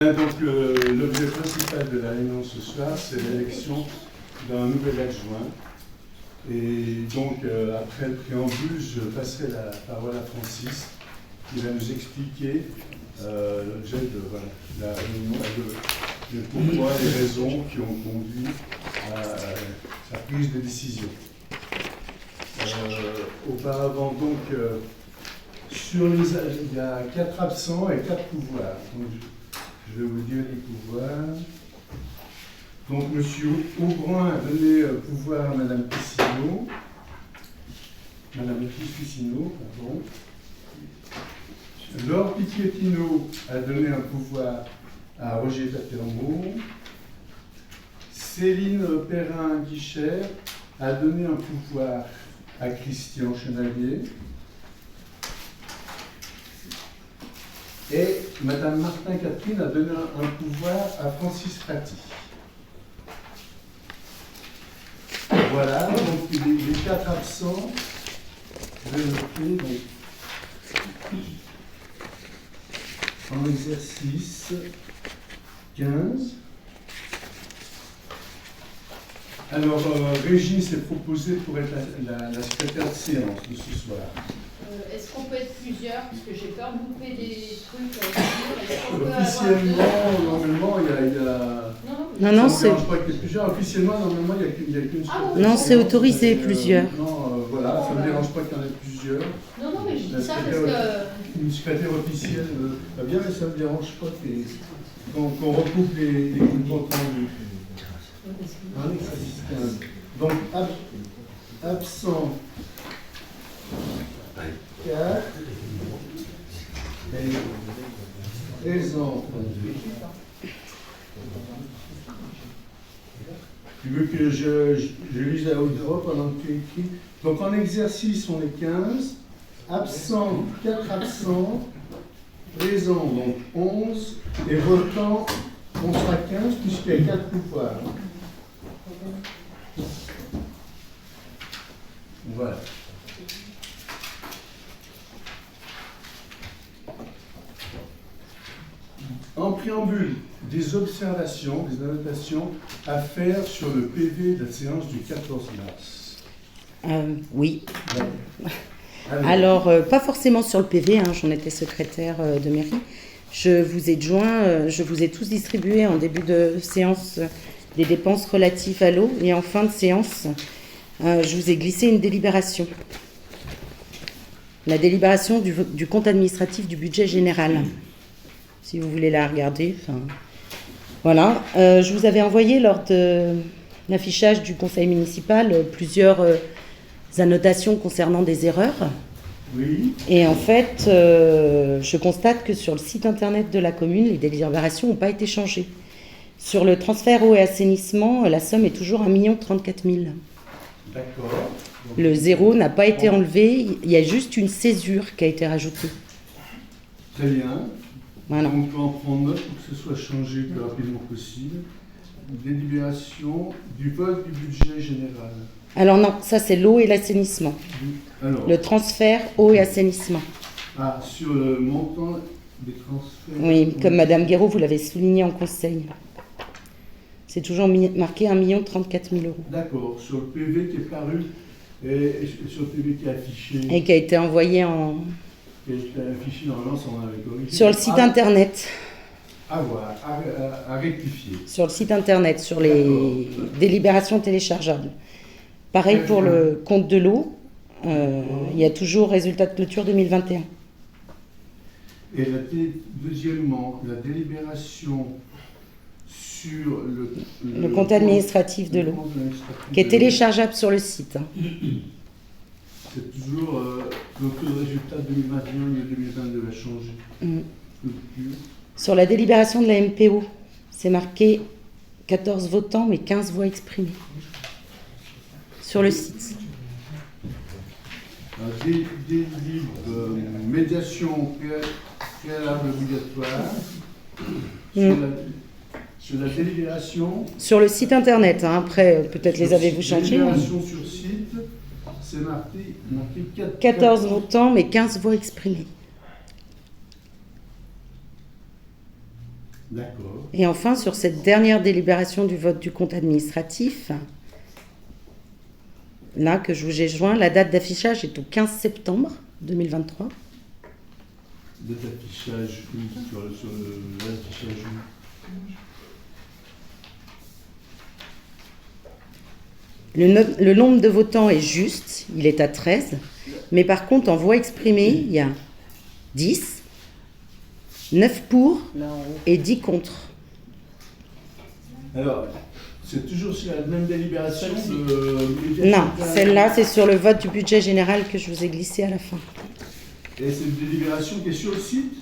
Donc l'objet principal de la réunion ce soir, c'est l'élection d'un nouvel adjoint. Et donc après le préambule, je passerai la parole à Francis, qui va nous expliquer l'objet de la réunion, le pourquoi, les raisons qui ont conduit à sa prise de décision. Auparavant, donc, il y a 4 absents et 4 pouvoirs. Donc, je vais vous dire les pouvoirs. Donc, M. Aubrun a donné pouvoir à Mme Piscino. Mme Piscino, pardon. Laure Picchettino a donné un pouvoir à Roger Patermo. Céline Perrin-Guichère a donné un pouvoir à Christian Chenalier. Et Mme Martin-Catherine a donné un pouvoir à Francis Paty. Voilà, donc les 4 absents, je vais noter, donc, en exercice 15. Alors, Régine s'est proposée pour être la secrétaire de séance de ce soir. Est-ce qu'on peut être plusieurs? Parce que j'ai peur de louper des trucs. Officiellement, normalement, il y a... Non, c'est... Officiellement, normalement, il n'y a qu'une seule. Non, c'est autorisé plusieurs. Non, voilà, ça ne me dérange pas qu'il y en ait plusieurs. Non, mais je dis ça parce que... Une secrétaire officielle va bien, mais ça ne me dérange pas qu'on recoupe les comptes rendus. Donc, absent 4 et présent. Tu veux que je lise à haute voix pendant que tu écris? Donc en exercice, on est 15. Absent, 4 absents. Présent, donc 11. Et votant, on sera 15 puisqu'il y a 4 pouvoirs. Voilà. En préambule, des observations, des annotations à faire sur le PV de la séance du 14 mars. Oui. Allez. Alors, pas forcément sur le PV, hein, j'en étais secrétaire de mairie. Je vous ai tous distribué en début de séance des dépenses relatives à l'eau et en fin de séance, je vous ai glissé une délibération. La délibération du compte administratif du budget général. Si vous voulez la regarder. Voilà. Je vous avais envoyé lors de l'affichage du conseil municipal plusieurs annotations concernant des erreurs. Oui. Et en fait, je constate que sur le site internet de la commune, les délibérations n'ont pas été changées. Sur le transfert eau et assainissement, la somme est toujours 1 034 000. D'accord. Donc, le zéro n'a pas été enlevé, il y a juste une césure qui a été rajoutée. Très bien. Voilà. Donc on peut en prendre note pour que ce soit changé le plus rapidement possible. Délibération du vote du budget général. Alors non, ça c'est l'eau et l'assainissement. Alors, Le transfert eau et assainissement. sur le montant des transferts. Oui, comme Madame Guéraud, vous l'avez souligné en conseil. C'est toujours marqué 1 034 000 euros. D'accord. Sur le PV qui est paru et sur le PV qui est affiché. Et qui a été envoyé Qui est affiché dans l'ensemble avec corrigé. sur le site internet. À voir, à rectifier. Sur le site internet, sur les délibérations téléchargeables. Pareil pour le compte de l'eau. Il y a toujours résultat de clôture 2021. Et deuxièmement, la délibération sur le compte administratif de l'eau, qui est téléchargeable sur le site. C'est toujours donc le résultat 2021 et 2022 a changé. Sur la délibération de la MPO, c'est marqué 14 votants mais 15 voix exprimées. Sur le site. Médiation préalable obligatoire. Sur la délibération. Sur le site internet, hein, après peut-être les avez-vous changés. Délibération sur site, c'est marqué 14 votants mais 15 voix exprimées. D'accord. Et enfin, sur cette dernière délibération du vote du compte administratif, là que je vous ai joint, la date d'affichage est au 15 septembre 2023. Date d'affichage sur l'affichage. Le nombre de votants est juste, il est à 13, mais par contre, en voix exprimée, il y a 10, 9 pour et 10 contre. Alors, c'est toujours sur la même délibération de... Non, celle-là, c'est sur le vote du budget général que je vous ai glissé à la fin. Et c'est une délibération qui est sur le site?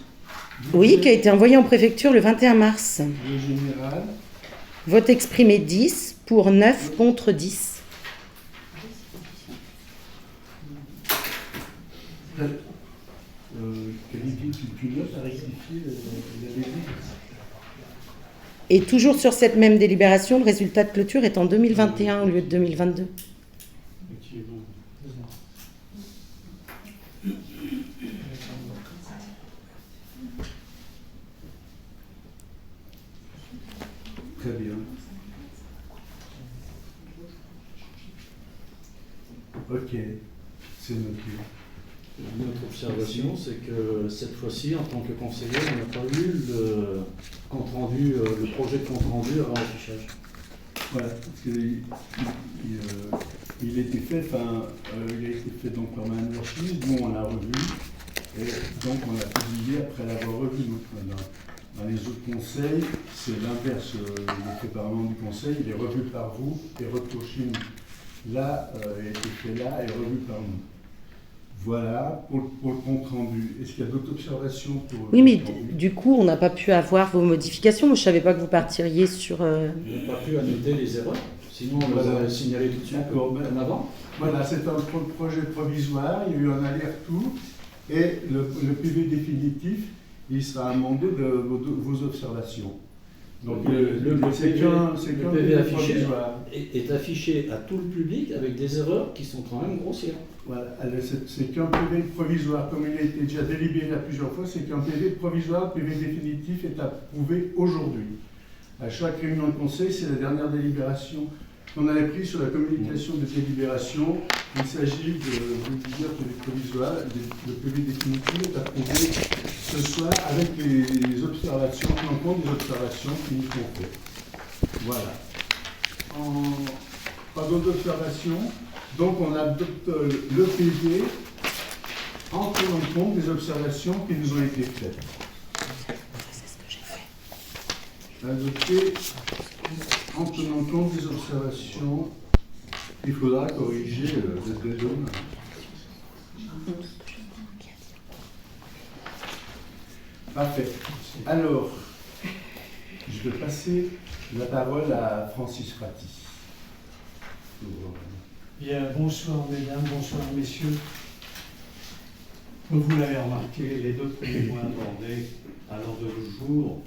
Oui, qui a été envoyée en préfecture le 21 mars. Le général. Vote exprimé 10, pour 9, contre 10. Qualifié, tu notes à rectifier la délibération. Et toujours sur cette même délibération, le résultat de clôture est en 2021 au lieu de 2022. Très bien. Ok, c'est noté. Notre observation, c'est que cette fois-ci, en tant que conseiller, on n'a pas eu le compte rendu, le projet de compte rendu avant l'affichage. Voilà, parce qu'il a été fait, donc par Mme Lachise, nous on l'a revu, et donc on l'a publié après l'avoir revu. Dans les autres conseils, c'est l'inverse, il est fait par un membre du conseil, il est revu par vous et retouché nous. Là, il a été fait là et revu par nous. Voilà, pour le compte rendu. Est-ce qu'il y a d'autres observations pour Oui, mais compte rendu? du coup, on n'a pas pu avoir vos modifications. Moi, je ne savais pas que vous partiriez sur... On n'a pas pu annoter les erreurs, sinon on les aurait signalées tout de suite. D'accord, en avant. Voilà, c'est un projet provisoire, il y a eu un aller-retour, et le PV définitif, il sera amendé de vos observations. Donc le c'est qu'un PV affiché provisoire. est affiché à tout le public avec des erreurs qui sont quand même grossières. Voilà, c'est qu'un PV provisoire, comme il a été déjà délibéré à plusieurs fois, c'est qu'un PV provisoire, PV définitif est approuvé aujourd'hui. À chaque réunion de conseil, c'est la dernière délibération qu'on avait prise sur la communication de délibération. Il s'agit de vous dire que le provisoire, le PV définitif est approuvé ce soir avec les observations, en compte des observations qui nous sont faites. Voilà. Pas d'autres observations. Donc on adopte le PV en tenant compte des observations qui nous ont été faites. Adopté en tenant compte des observations. Il faudra corriger le dédome. Parfait. Alors, je vais passer la parole à Francis Paty. Bien, bonsoir mesdames, bonsoir messieurs. Comme vous l'avez remarqué, les deux premiers points abordés à l'ordre du jour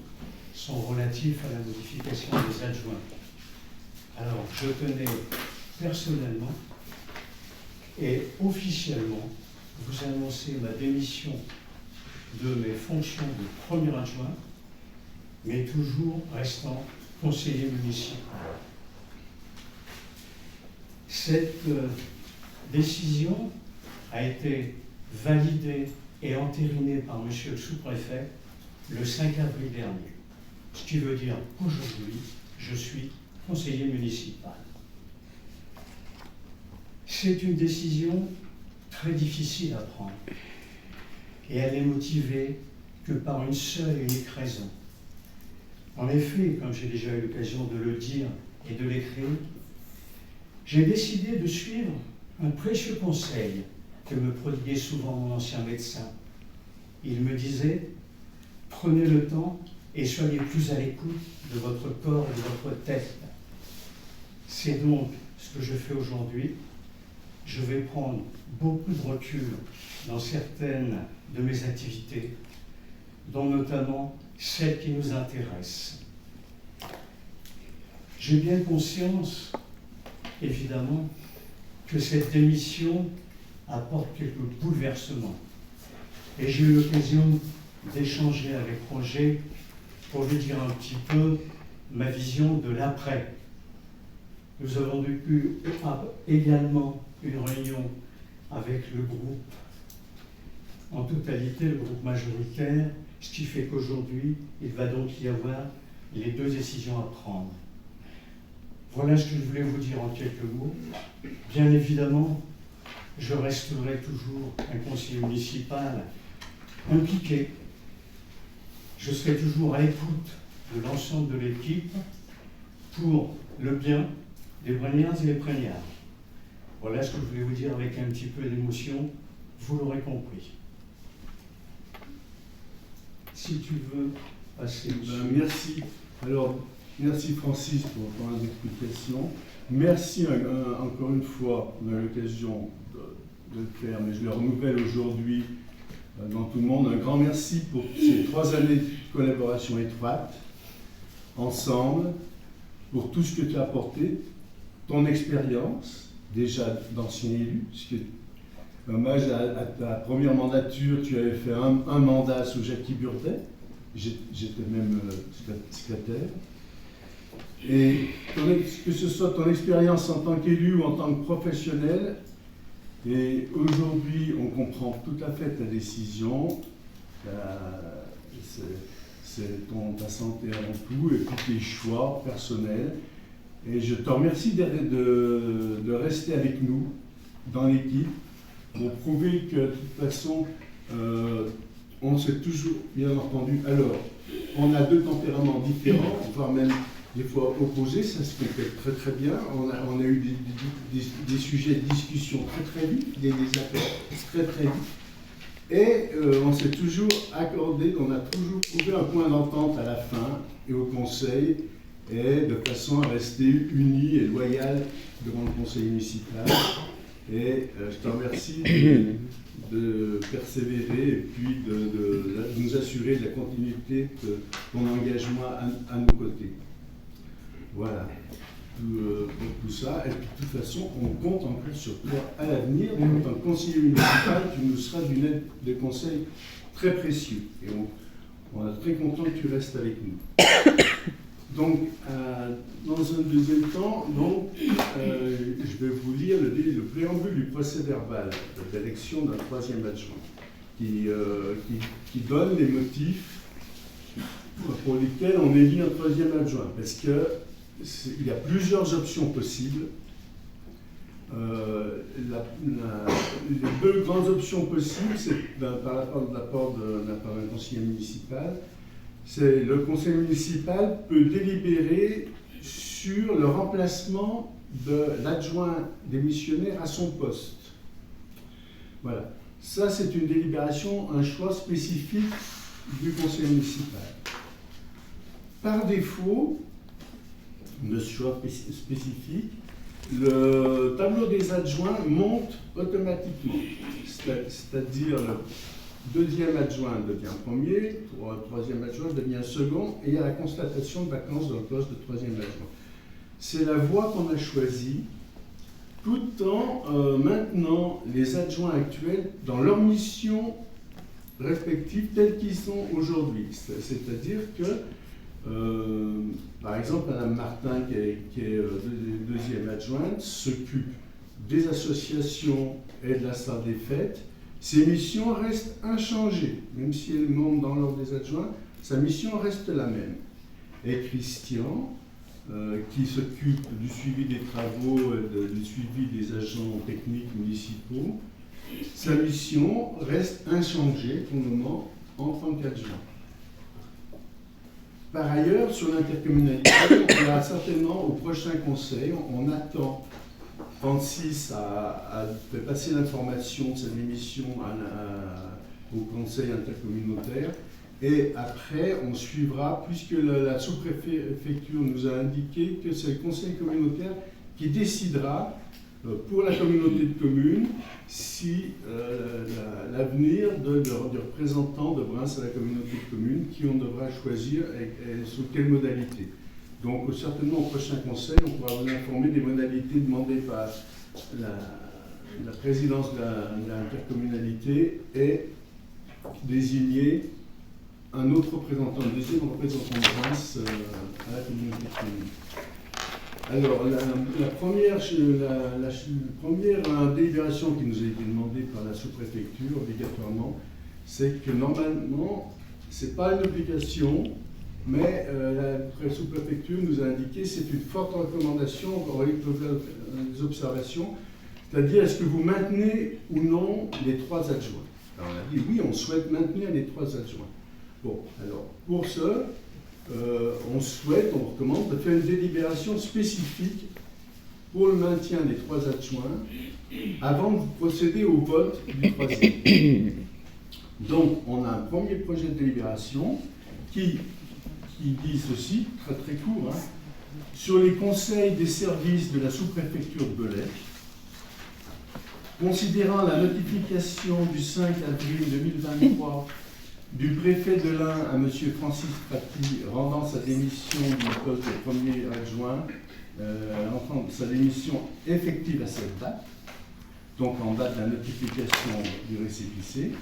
sont relatifs à la modification des adjoints. Alors, je tenais personnellement et officiellement vous annoncer ma démission de mes fonctions de premier adjoint, mais toujours restant conseiller municipal. Cette décision a été validée et entérinée par monsieur le sous-préfet le 5 avril dernier. Ce qui veut dire qu'aujourd'hui, je suis conseiller municipal. C'est une décision très difficile à prendre. Et elle est motivée que par une seule et unique raison. En effet, comme j'ai déjà eu l'occasion de le dire et de l'écrire, j'ai décidé de suivre un précieux conseil que me prodiguait souvent mon ancien médecin. Il me disait, prenez le temps et soyez plus à l'écoute de votre corps et de votre tête. C'est donc ce que je fais aujourd'hui. Je vais prendre beaucoup de recul dans certaines de mes activités, dont notamment celles qui nous intéressent. J'ai bien conscience, évidemment, que cette démission apporte quelques bouleversements. Et j'ai eu l'occasion d'échanger avec Roger pour lui dire un petit peu ma vision de l'après. Nous avons eu également une réunion avec le groupe, en totalité, le groupe majoritaire, ce qui fait qu'aujourd'hui, il va donc y avoir les deux décisions à prendre. Voilà ce que je voulais vous dire en quelques mots. Bien évidemment, je resterai toujours un conseiller municipal impliqué. Je serai toujours à l'écoute de l'ensemble de l'équipe pour le bien des Breniards et des Prégnards. Voilà ce que je voulais vous dire avec un petit peu d'émotion, vous l'aurez compris. Si tu veux passer. Merci. Alors, merci Francis pour ton explication. Merci encore une fois, on a l'occasion de le faire, mais je le renouvelle aujourd'hui dans tout le monde. Un grand merci pour ces 3 années de collaboration étroite, ensemble, pour tout ce que tu as apporté, ton expérience, déjà d'ancien élu, puisque hommage à ta première mandature, tu avais fait un mandat sous Jackie Burdet, j'étais même secrétaire. Et que ce soit ton expérience en tant qu'élu ou en tant que professionnel, et aujourd'hui on comprend tout à fait ta décision, c'est ta santé avant tout, et puis tes choix personnels. Et je te remercie de rester avec nous dans l'équipe pour prouver que de toute façon, on s'est toujours bien entendu. Alors, on a 2 tempéraments différents, voire même des fois opposés, ça se fait très très bien. On a eu des sujets de discussion très très vite, des désaccords très très vite. Et on s'est toujours accordé, on a toujours trouvé un point d'entente à la fin et au conseil, et de façon à rester unis et loyal devant le conseil municipal. Et je te remercie de persévérer et puis de nous assurer de la continuité de ton engagement à nos côtés. Voilà, pour tout ça. Et puis de toute façon, on compte encore sur toi à l'avenir. En tant que conseiller municipal, tu nous seras d'une aide de conseil très précieux. Et on est très content que tu restes avec nous. Donc, dans un deuxième temps, je vais vous lire le préambule du procès verbal d'élection d'un 3e adjoint qui donne les motifs pour lesquels on élit un 3e adjoint. Parce qu'il y a plusieurs options possibles. Les 2 grandes options possibles, c'est par l'apport d'un conseiller municipal. C'est le conseil municipal peut délibérer sur le remplacement de l'adjoint démissionnaire à son poste. Voilà. Ça, c'est une délibération, un choix spécifique du conseil municipal. Par défaut de ce choix spécifique, le tableau des adjoints monte automatiquement. C'est-à-dire le 2e adjoint devient 1er, le 3e adjoint devient 2nd, et il y a la constatation de vacance d'un poste de 3e adjoint. C'est la voie qu'on a choisie, tout en maintenant les adjoints actuels dans leurs missions respectives telles qu'ils sont aujourd'hui. C'est-à-dire que, par exemple, Mme Martin, qui est 2e adjointe, s'occupe des associations et de la salle des fêtes. Ses missions restent inchangées, même si elle monte dans l'ordre des adjoints, sa mission reste la même. Et Christian, qui s'occupe du suivi des travaux, du suivi des agents techniques municipaux, sa mission reste inchangée pour le moment en tant qu'adjoint. Par ailleurs, sur l'intercommunalité, on verra certainement au prochain conseil, on attend Francis a fait passer l'information de sa démission au conseil intercommunautaire, et après on suivra, puisque la sous-préfecture nous a indiqué que c'est le conseil communautaire qui décidera pour la communauté de communes si l'avenir du représentant de Brin à la communauté de communes, qui on devra choisir et sous quelle modalité. Donc certainement au prochain conseil, on pourra vous informer des modalités demandées par la présidence de l'intercommunalité et désigner un autre représentant, un deuxième représentant de Reims à la communauté de communes. Alors, la première délibération qui nous a été demandée par la sous-préfecture, obligatoirement, c'est que normalement, ce n'est pas une obligation, mais la sous-préfecture nous a indiqué que c'est une forte recommandation, des observations, c'est-à-dire est-ce que vous maintenez ou non les 3 adjoints. Alors on a dit oui, on souhaite maintenir les 3 adjoints. Bon, alors pour ce, on recommande de faire une délibération spécifique pour le maintien des 3 adjoints avant de procéder au vote du 3e. Donc, on a un premier projet de délibération qui dit ceci, très très court, hein, sur les conseils des services de la sous-préfecture de Belley, considérant la notification du 5 avril 2023 du préfet de l'Ain à M. Francis Paty rendant sa démission du poste de premier adjoint, sa démission effective à cette date, donc en date de la notification du récépissé,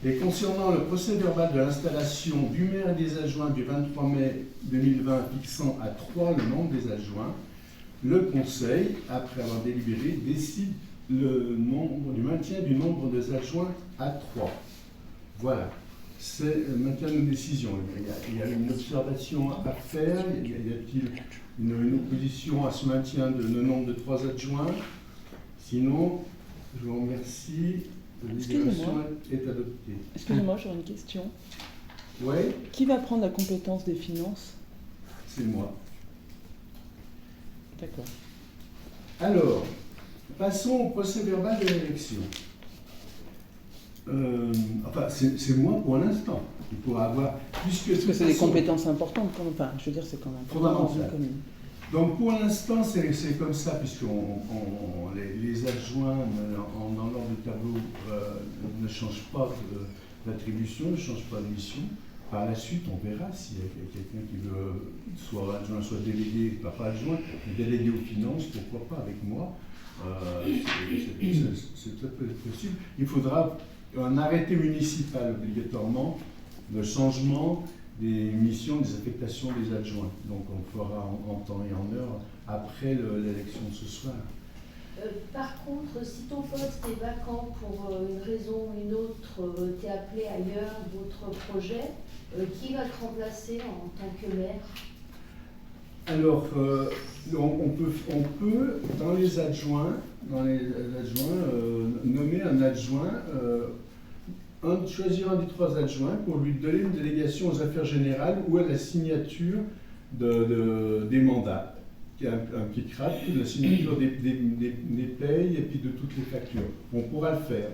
et concernant le procès-verbal de l'installation du maire et des adjoints du 23 mai 2020 fixant à 3 le nombre des adjoints, le Conseil, après avoir délibéré, décide du maintien du nombre des adjoints à 3. Voilà. C'est le maintien de nos décisions. Il y a une observation à faire. Y a-t-il une opposition à ce maintien de le nombre de 3 adjoints? Sinon, je vous remercie. La délibération est adoptée. Excusez-moi, j'aurais une question. Oui, Qui va prendre la compétence des finances? c'est moi. D'accord. Alors, passons au procès-verbal de l'élection. Enfin, c'est moi pour l'instant. Il pourra avoir, puisque Parce que c'est des compétences importantes, enfin, je veux dire, c'est quand même important dans une fondamental. commune. Donc pour l'instant, c'est comme ça, puisque les adjoints dans l'ordre du tableau ne changent pas d'attribution, ne changent pas de mission. Par la suite, on verra s'il y a quelqu'un qui veut soit adjoint, soit délégué, pas adjoint, mais délégué aux finances, pourquoi pas avec moi. C'est tout à fait possible. Il faudra un arrêté municipal obligatoirement, le changement des missions, des affectations des adjoints. Donc on le fera en temps et en heure après l'élection de ce soir. Par contre, si ton poste est vacant pour une raison ou une autre, tu es appelé ailleurs, d'autres projets, qui va te remplacer en tant que maire? Alors, on peut dans les adjoints, nommer un adjoint, choisir un des 3 adjoints pour lui donner une délégation aux affaires générales ou à la signature des mandats, qui est un petit crâne, de la signature des payes et puis de toutes les factures. On pourra le faire.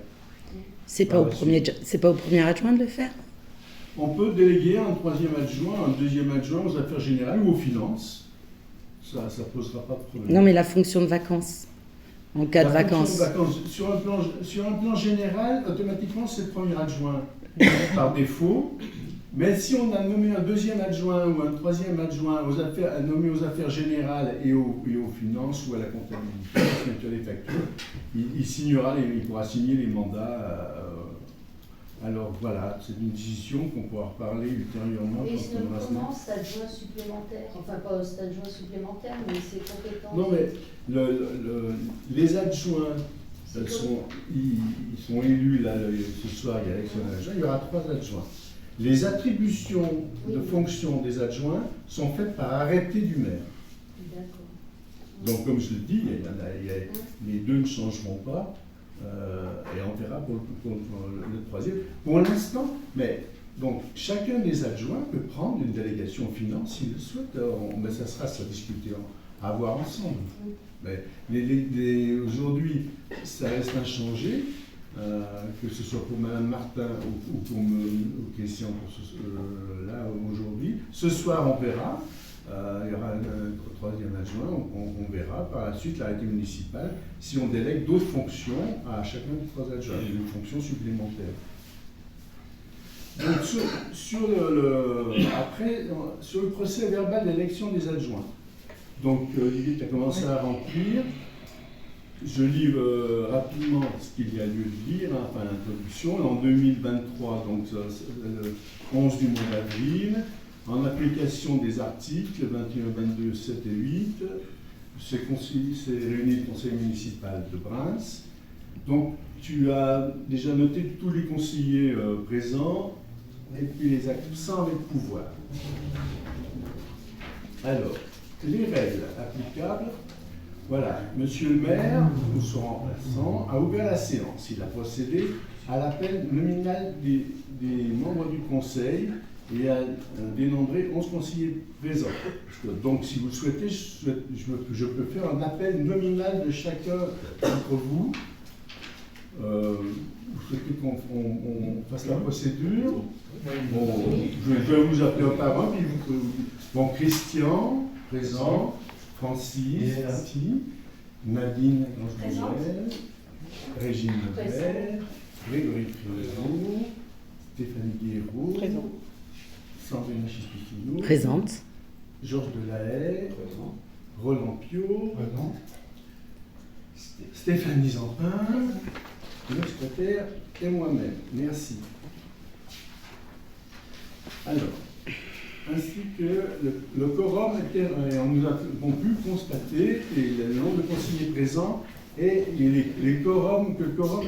C'est pas au premier adjoint de le faire? On peut déléguer un 3e adjoint, un 2e adjoint aux affaires générales ou aux finances. Ça ne posera pas de problème. Non, mais la fonction de vacances, en cas de vacances. Sur un plan général, automatiquement, c'est le premier adjoint par défaut. Mais si on a nommé un 2e adjoint ou un 3e adjoint nommé aux affaires générales et aux finances ou à la comptabilité, à la signature des factures, il pourra signer les mandats. Alors voilà, c'est une décision qu'on pourra reparler ultérieurement. Et notamment cet adjoint supplémentaire, enfin pas cet adjoint supplémentaire, mais ses compétences. Non, mais les adjoints, ils sont élus là, ce soir, il y a l'élection d'un adjoint, il y aura 3 adjoints. Les attributions de fonction des adjoints sont faites par arrêté du maire. D'accord. Donc comme je le dis, les 2 ne changeront pas. Et on verra pour le 3e. Pour l'instant, mais donc chacun des adjoints peut prendre une délégation aux finances s'il le souhaite. Mais ça sera à discuter, à voir ensemble. Mais aujourd'hui, ça reste inchangé, que ce soit pour Mme Martin ou pour Christian là aujourd'hui. Ce soir, on verra. Il y aura un 3e adjoint, on verra par la suite l'arrêté municipal si on délègue d'autres fonctions à chacun des 3 adjoints, une fonction supplémentaire. Donc sur le procès verbal d'élection des adjoints, donc Olivier, tu as commencé à remplir. je lis rapidement ce qu'il y a lieu de lire, hein, enfin l'introduction. En 2023, donc le 11 du mois d'avril, en application des articles 21, 22, 7 et 8, c'est réuni le conseil municipal de Bryns. Donc tu as déjà noté tous les conseillers présents et puis les absents avec pouvoir. Alors, les règles applicables. Voilà, monsieur le maire, ou son remplaçant, a ouvert la séance. Il a procédé à l'appel nominal des membres du conseil et a dénombré 11 conseillers présents. Donc, si vous le souhaitez, je peux faire un appel nominal de chacun d'entre vous. Vous souhaitez qu'on fasse la procédure? Bon, je vais vous appeler un par un. Bon, Christian, présent. Francis, Nadine Angèle, Régine Lebert, Grégory Priolo, Stéphanie Guéraud, Sandrine Chispicino, Présente. Georges Delahaye, Roland Pio, Stéphanie Zampin, le secrétaire et moi-même. Merci. Alors, ainsi que le quorum était, et nous avons pu constater le nombre de conseillers présents et que le quorum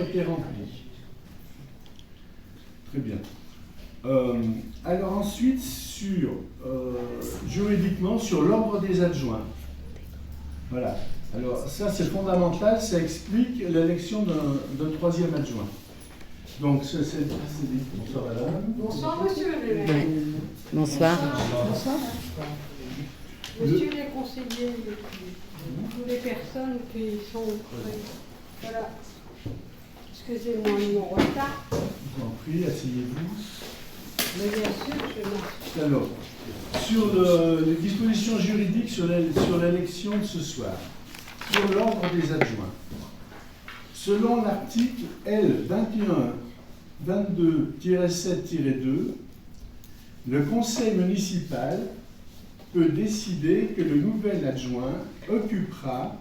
était rempli. Très bien. Alors ensuite, juridiquement, sur l'ordre des adjoints. Voilà. Alors ça, c'est fondamental, ça explique l'élection d'un troisième adjoint. Donc, bonsoir madame. Bonsoir monsieur le maire. Bonsoir. Bonsoir. Monsieur les conseillers, toutes les personnes qui sont voilà. Excusez-moi mon retard. Je vous en prie, asseyez-vous. Mais bien sûr, je Alors, sur les dispositions juridiques sur l'élection de ce soir, sur l'ordre des adjoints. Selon l'article L 22-7-2, le conseil municipal peut décider que le nouvel adjoint occupera,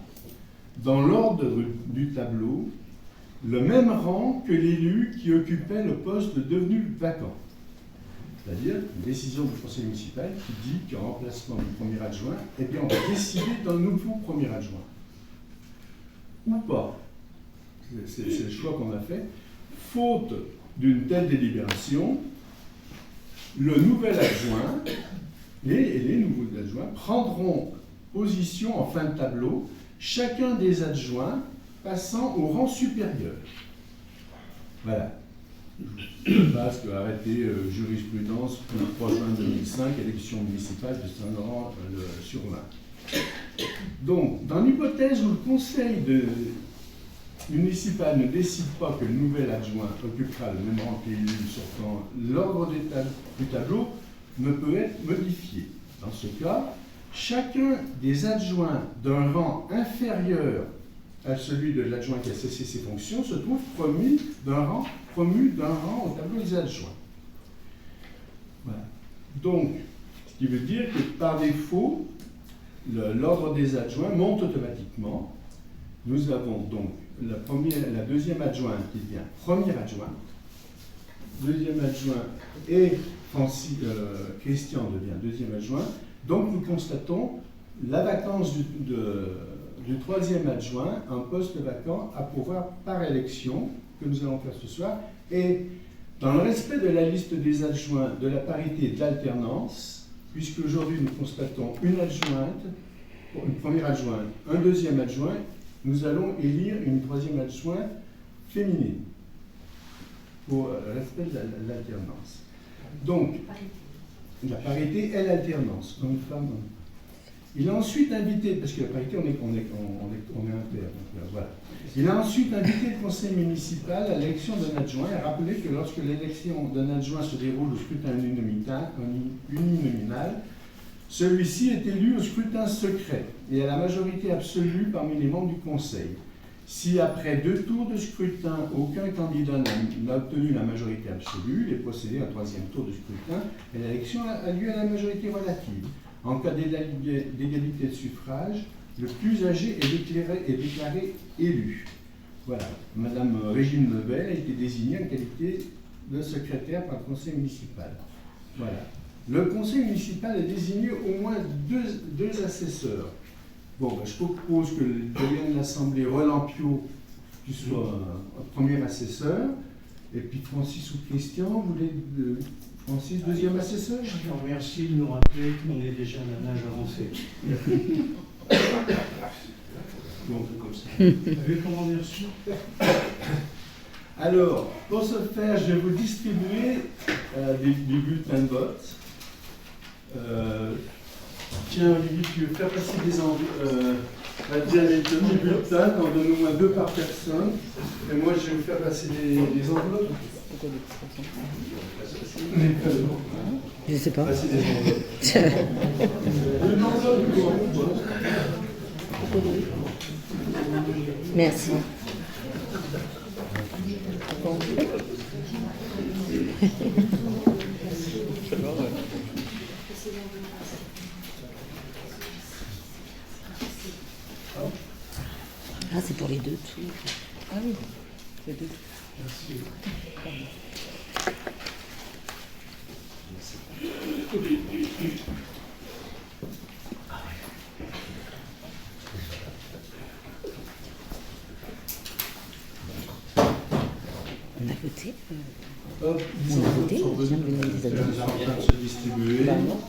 dans l'ordre du tableau, le même rang que l'élu qui occupait le poste devenu vacant. C'est-à-dire une décision du conseil municipal qui dit qu'en remplacement du premier adjoint, eh bien, on va décider d'un nouveau premier adjoint. Ou pas. C'est le choix qu'on a fait. Faute d'une telle délibération, le nouvel adjoint et les nouveaux adjoints prendront position en fin de tableau, chacun des adjoints passant au rang supérieur. Voilà. Je passe que arrêté jurisprudence le 3 juin 2005, élection municipale de Saint-Laurent-sur-Marne. Donc, dans l'hypothèse où le conseil municipal ne décide pas que le nouvel adjoint occupera le même rang que l'élu sortant, l'ordre du tableau ne peut être modifié. Dans ce cas, chacun des adjoints d'un rang inférieur à celui de l'adjoint qui a cessé ses fonctions se trouve promu d'un rang au tableau des adjoints. Voilà. Donc, ce qui veut dire que par défaut, l'ordre des adjoints monte automatiquement. Nous avons donc la deuxième adjointe qui devient premier adjoint, deuxième adjoint et Christian devient deuxième adjoint. Donc nous constatons la vacance du troisième adjoint, un poste vacant à pourvoir par élection que nous allons faire ce soir. Et dans le respect de la liste des adjoints, de la parité et de l'alternance, puisque aujourd'hui nous constatons une première adjointe, un deuxième adjoint, nous allons élire une troisième adjointe féminine pour le respect de l'alternance. Donc, la parité et l'alternance, homme-femme. Il a ensuite invité, parce que la parité, on est impair, donc voilà. Il a ensuite invité le conseil municipal à l'élection d'un adjoint et a rappelé que lorsque l'élection d'un adjoint se déroule au scrutin uninominal, celui-ci est élu au scrutin secret et à la majorité absolue parmi les membres du conseil. Si après 2 tours de scrutin, aucun candidat n'a obtenu la majorité absolue, il est procédé à un 3e tour de scrutin et l'élection a lieu à la majorité relative. En cas d'égalité de suffrage, le plus âgé est déclaré élu. Voilà. Madame Régine Lebel a été désignée en qualité de secrétaire par le conseil municipal. Voilà. Le conseil municipal a désigné au moins deux assesseurs. Bon, ben, je propose que le doyen de l'Assemblée, Roland Piot, qui soit un premier assesseur, et puis Francis ou Christian, vous voulez Francis, deuxième assesseur? Je vous remercie de nous rappeler qu'on est déjà d'un âge avancé. Bon, comme ça. Vous avez commandé reçu? Alors, pour ce faire, je vais vous distribuer des bulletins de vote. Tiens, Olivier, tu veux faire passer des enveloppes? Des bulletins, t'en donne au moins 2 par personne. Et moi, je vais vous faire passer des enveloppes. Je sais pas. Passer des enveloppes. Une enveloppe ou quoi? Merci. Ah, c'est pour les deux tours. Ah oui, c'est deux. Merci. On a voté. Hop, On a voté, on vient de venir des adjoints. en train de se distribuer. Bah non.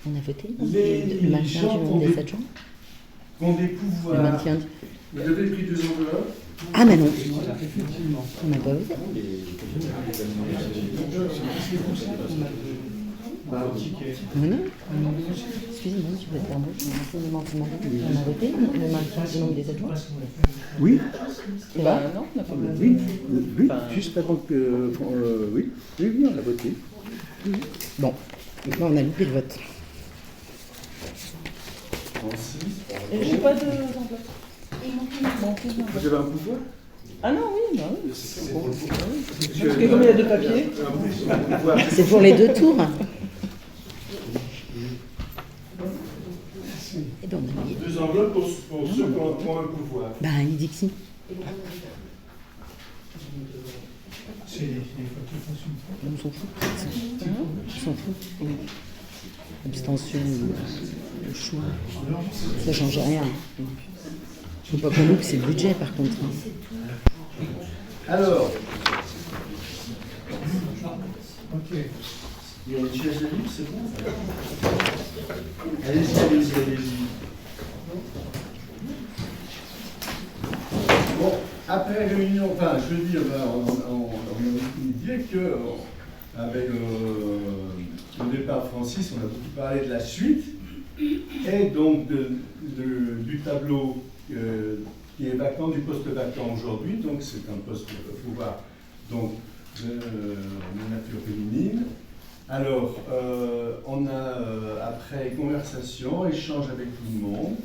On a voté le maintien gens du ont nombre des des- adjoints. Ont des Le pouvoirs. maintien. Vous avez pris 2 enveloppes. Ah, mais non, Voilà, effectivement. on n'a pas voté. Bah, au ticket. Non, non. Excusez-moi, je vais faire un mot. Renseignement demandé. On a voté le maintien du nombre des adjoints. Oui, C'est Bah vrai non, on n'a pas voté. oui, oui, Enfin, juste avant que. Oui, oui, oui, on a voté. Bon, maintenant on a loupé le vote. Francis, Et j'ai pas de enveloppe. vous avez un pouvoir? Ah non, oui, bah oui. C'est Parce que comme il y a 2 papiers. un pouvoir. C'est pour les 2 tours. Et donc on a mis. 2 enveloppes pour ceux qui ont un pouvoir. Ben, il dit que si. C'est les photos façon. On s'en fout. On s'en fout. Abstention, le choix. Ça change rien. Faut pas qu'on loupe, c'est le budget par contre. Alors, Ok. il y a une chaise de libre, c'est bon? Allez-y, allez-y, allez-y. Bon, après réunion, enfin, je veux dire, on dit que avec le départ de Francis, on a beaucoup parlé de la suite et donc du tableau qui est vacant, du poste vacant aujourd'hui. Donc c'est un poste de pouvoir donc, de nature féminine. Alors, on a après conversation, échange avec tout le monde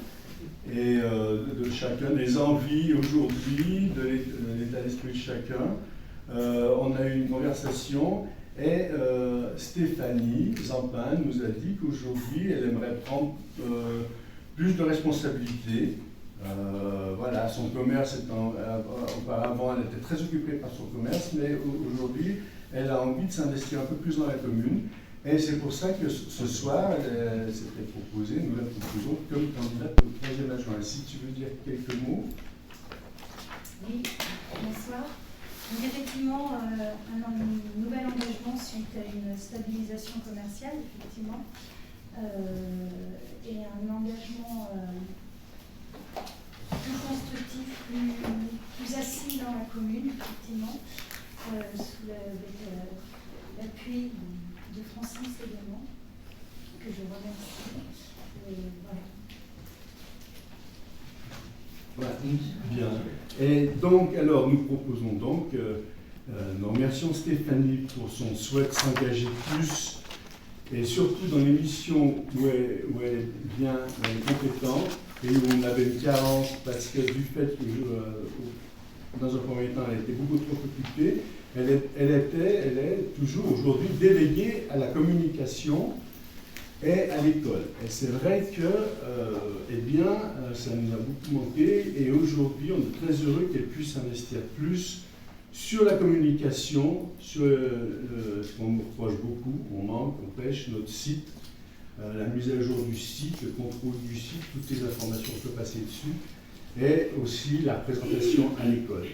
et de chacun, des envies aujourd'hui, de l'état d'esprit de chacun. On a eu une conversation et Stéphanie Zampin nous a dit qu'aujourd'hui, elle aimerait prendre plus de responsabilités. Voilà, son commerce étant, auparavant, elle était très occupée par son commerce, mais aujourd'hui, elle a envie de s'investir un peu plus dans la commune. Et c'est pour ça que ce soir, elle s'était proposée, nous la proposons comme candidate au 3e adjoint. Si tu veux dire quelques mots. Oui, bonsoir. Donc effectivement, un nouvel engagement suite à une stabilisation commerciale, effectivement, et un engagement plus constructif, plus assis dans la commune, effectivement, sous l'appui de Francis également, que je remercie. Et voilà. Ouais, bien. Et donc, alors, nous proposons donc, nous remercions Stéphanie pour son souhait de s'engager plus, et surtout dans les missions où elle est bien compétente, et où on avait une carence, parce que du fait que, dans un premier temps, elle était beaucoup trop occupée, elle est toujours aujourd'hui déléguée à la communication est à l'école. Et c'est vrai que ça nous a beaucoup manqué, et aujourd'hui on est très heureux qu'elle puisse investir plus sur la communication, sur ce qu'on nous reproche beaucoup, on manque, on pêche, notre site, la mise à jour du site, le contrôle du site, toutes les informations qu'on peut passer dessus, et aussi la présentation à l'école.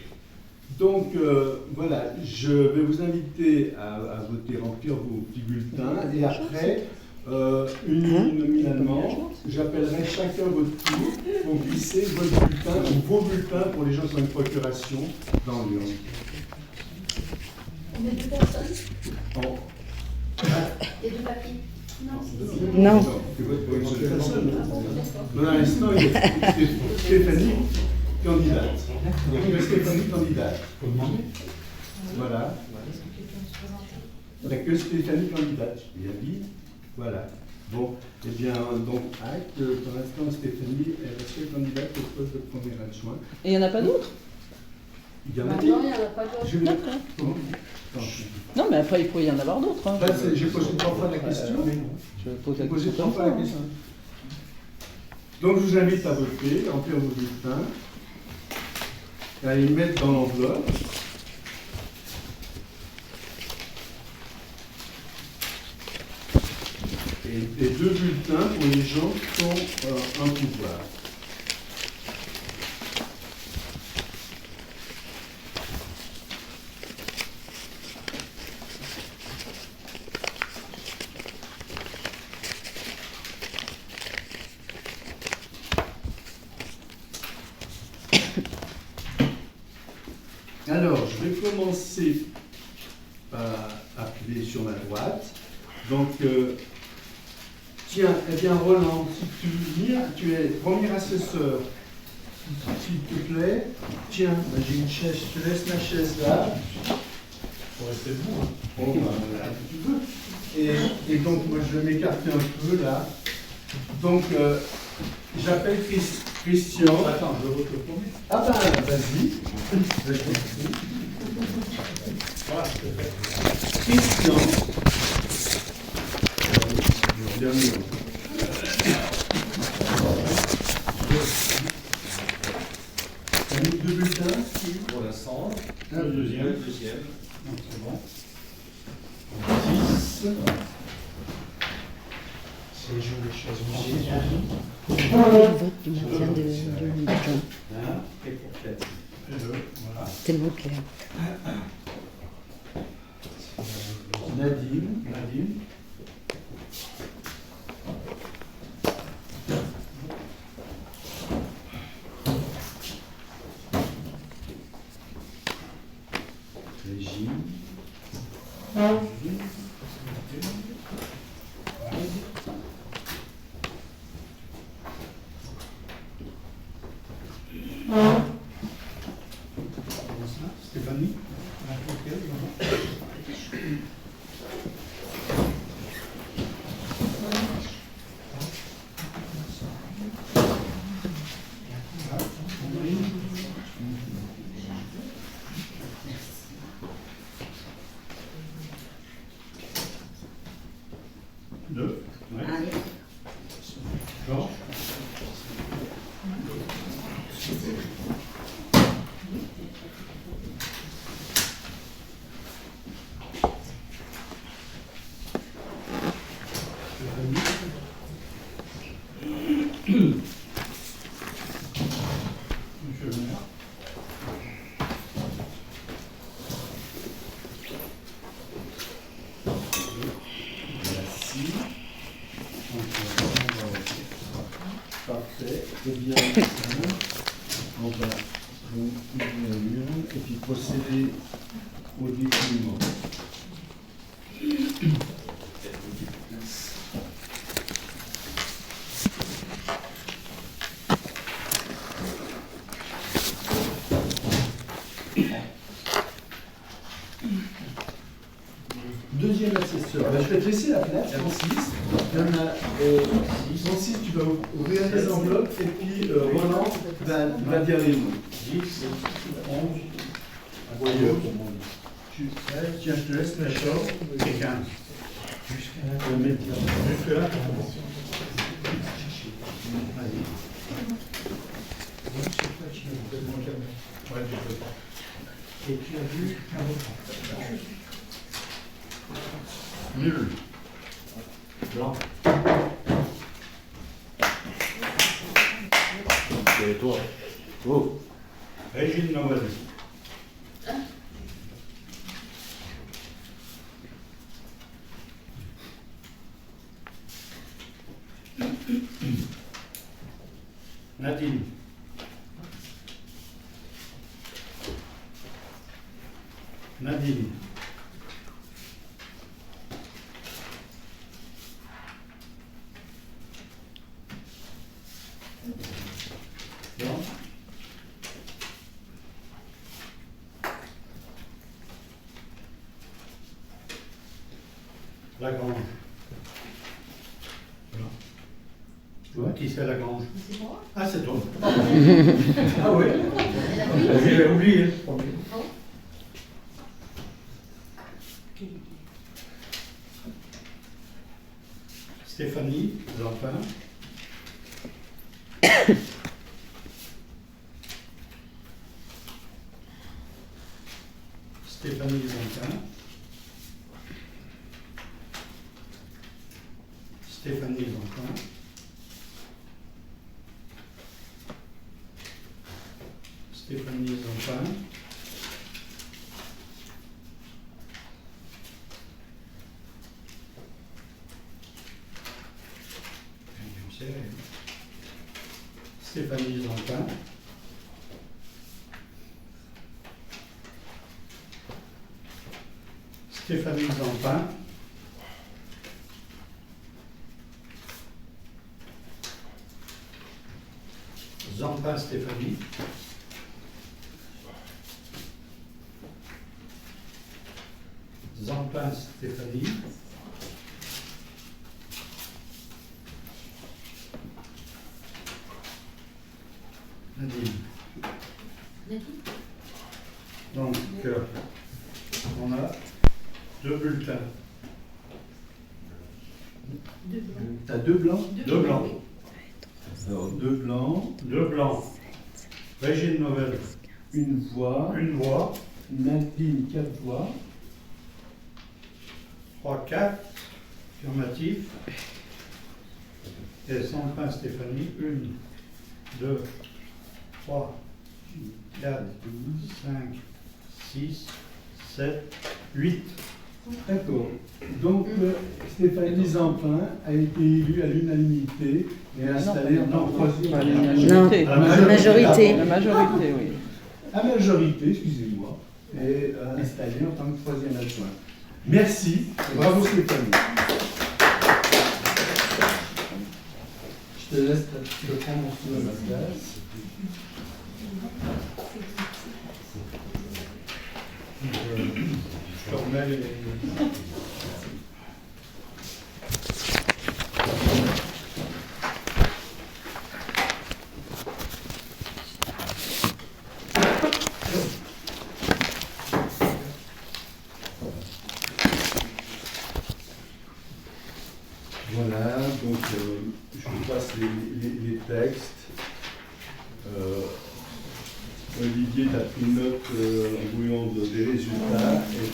Donc voilà, je vais vous inviter à voter, remplir vos petits bulletins, et après, unanimement, j'appellerai chacun votre tour pour glisser votre bulletin ou vos bulletins pour les gens qui ont une procuration dans l'urne. On est 2 personnes. Bon. Et 2 papiers. Non. Que vote pour une seule personne. Dans l'instant, il y a Stéphanie candidate. Il y a Stéphanie candidate. Voilà. Il n'y a que Stéphanie candidate. Il a dit. Voilà. Bon, eh bien, donc, acte, pour l'instant, Stéphanie est restée candidate au poste de premier adjoint. Et il n'y en a pas d'autres? Il y en a Non, dit. il n'y en a pas d'autres. D'accord. Comment? Non, mais après, il pourrait y en avoir d'autres. Hein. J'ai posé 3 fois la question. Je pose la J'ai posé question 3 fois la question. Donc, je vous invite à voter, à remplir vos bulletins, à les mettre dans l'enveloppe. Et 2 bulletins pour les gens qui ont un pouvoir. Alors, je vais commencer par appuyer sur ma droite. Donc, tiens, eh bien, Roland, si tu es premier assesseur, s'il te plaît, tiens, j'ai une chaise, je te laisse la chaise là. Pour rester debout. Hein. Bon, ben, tu veux. Et donc, moi, je vais m'écarter un peu là. Donc, j'appelle Christian. Attends, je vote le premier. Ah ben, vas-y. Voilà. Christian. Dernier. On a 2 bulletins pour l'instant. Le deuxième. Donc c'est bon. 10. C'est les jours des choses. Le vote du maintien de l'adjoint. Et pour 4. Et 2, voilà. Tellement clair. Nadine. Régine. Stéphanie. Deux. Ouais. Georges. Monsieur le maire. Merci. Parfait. Eh bien, on va donc ouvrir l'urne et puis procéder au dépouillement. Deuxième assesseur. Ben, je vais te laisser la place, Francis. Il y en a, Francis, tu vas ouvrir les enveloppes et puis Roland va dire les noms. 10, 11, voyeur. Tiens, je te laisse la chose. Et 15. Jusqu'à la Jusque-là, Allez. Donc, c'est toi qui ouais, je peux pas. Et tu as vu un repas. Nul. Blanc. Et toi? Oh. Régine Noël. Nadine. Nadine. Blanc. Lagrange. Toi, qui c'est Lagrange? C'est moi. Ah, c'est toi. Ah oui. J'ai oublié. Stéphanie Zampin. Stéphanie Zampin. Stéphanie Zampin. Stéphanie Zampin. Stéphanie Zampin. Stéphanie Zampin. Zampin Stéphanie. Zampin Stéphanie. Nadine. Donc, on a 2 bulletins. T'as 2 blancs? 2 blancs. Alors, 2 blancs. 2 blancs. Régine Noël. 1 voix. 1 voix. Nadine, 4 voix. 3, 4. Affirmatif. Et Zampin Stéphanie. 1, 2, 3, 4, 5, 6, 7, 8. D'accord. Donc, Stéphanie Zampin a été élue à l'unanimité et installée en tant que troisième. Pas Non, la la majorité. La majorité, oui. À majorité, excusez-moi, et installée en tant que troisième adjoint. Merci. Bravo Stéphanie. Je te laisse te prendre sur ma place. Je te remets les... Voilà, donc je vous passe les textes. Olivier t'a pris note en voyant des résultats et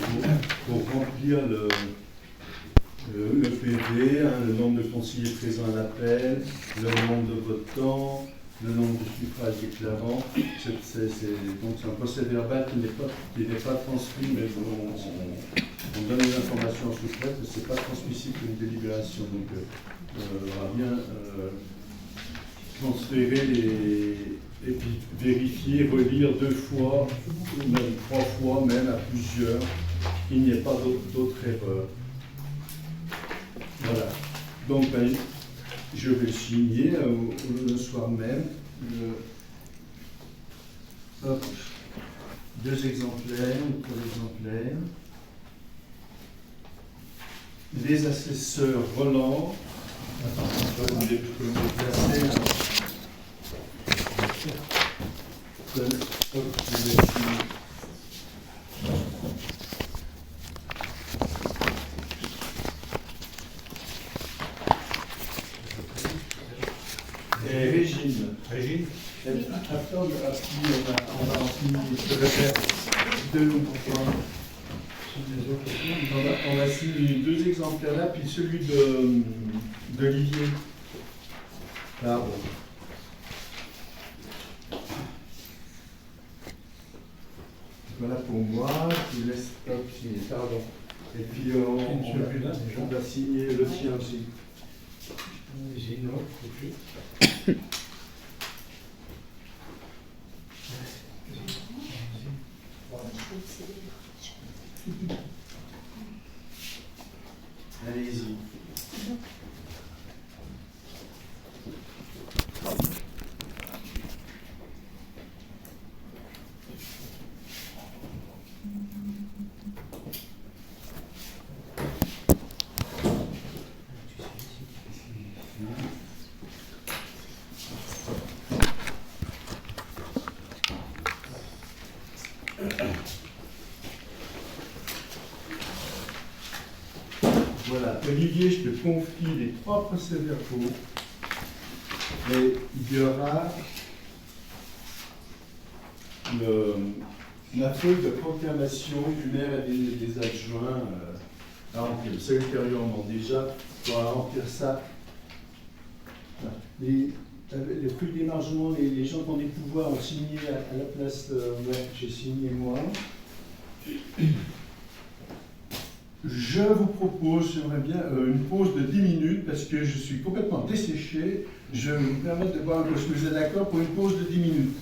pour remplir le PV, hein, le nombre de conseillers présents à l'appel, le nombre de votants, le nombre de suffrages déclarants. Donc c'est un procès verbal qui n'est pas transmis, mais on donne les informations sous prête, ce n'est pas transmissible qu'une délibération. Donc on va bien transférer et puis vérifier, relire 2 fois, ou même 3 fois, même à plusieurs, qu'il n'y ait pas d'autres erreurs. Voilà. Donc, ben, je vais signer le soir même. Hop. 2 exemplaires, 3 exemplaires. Les assesseurs Roland. Attends, je vais vous les placer. Hop, je vais signer. Régine. Régine. Attends, on va en finir. Je te répète. On va signer 2 exemplaires là, puis celui d'Olivier. Pardon. Voilà pour moi, je vous laisse signer, pardon. Et puis on va signer le sien aussi. Gino, Allez-y. Voilà, Olivier, je te confie les 3 procès-verbaux. Et il y aura la feuille de proclamation du maire et des adjoints à remplir. Ça, ultérieurement, déjà, il faudra remplir ça. Les feuilles d'émargement, les gens qui ont des pouvoirs ont signé à la place de j'ai signé moi. Je vous propose, j'aimerais bien, une pause de 10 minutes parce que je suis complètement desséché. Je vais me permettre de boire un peu. Vous êtes d'accord pour une pause de 10 minutes?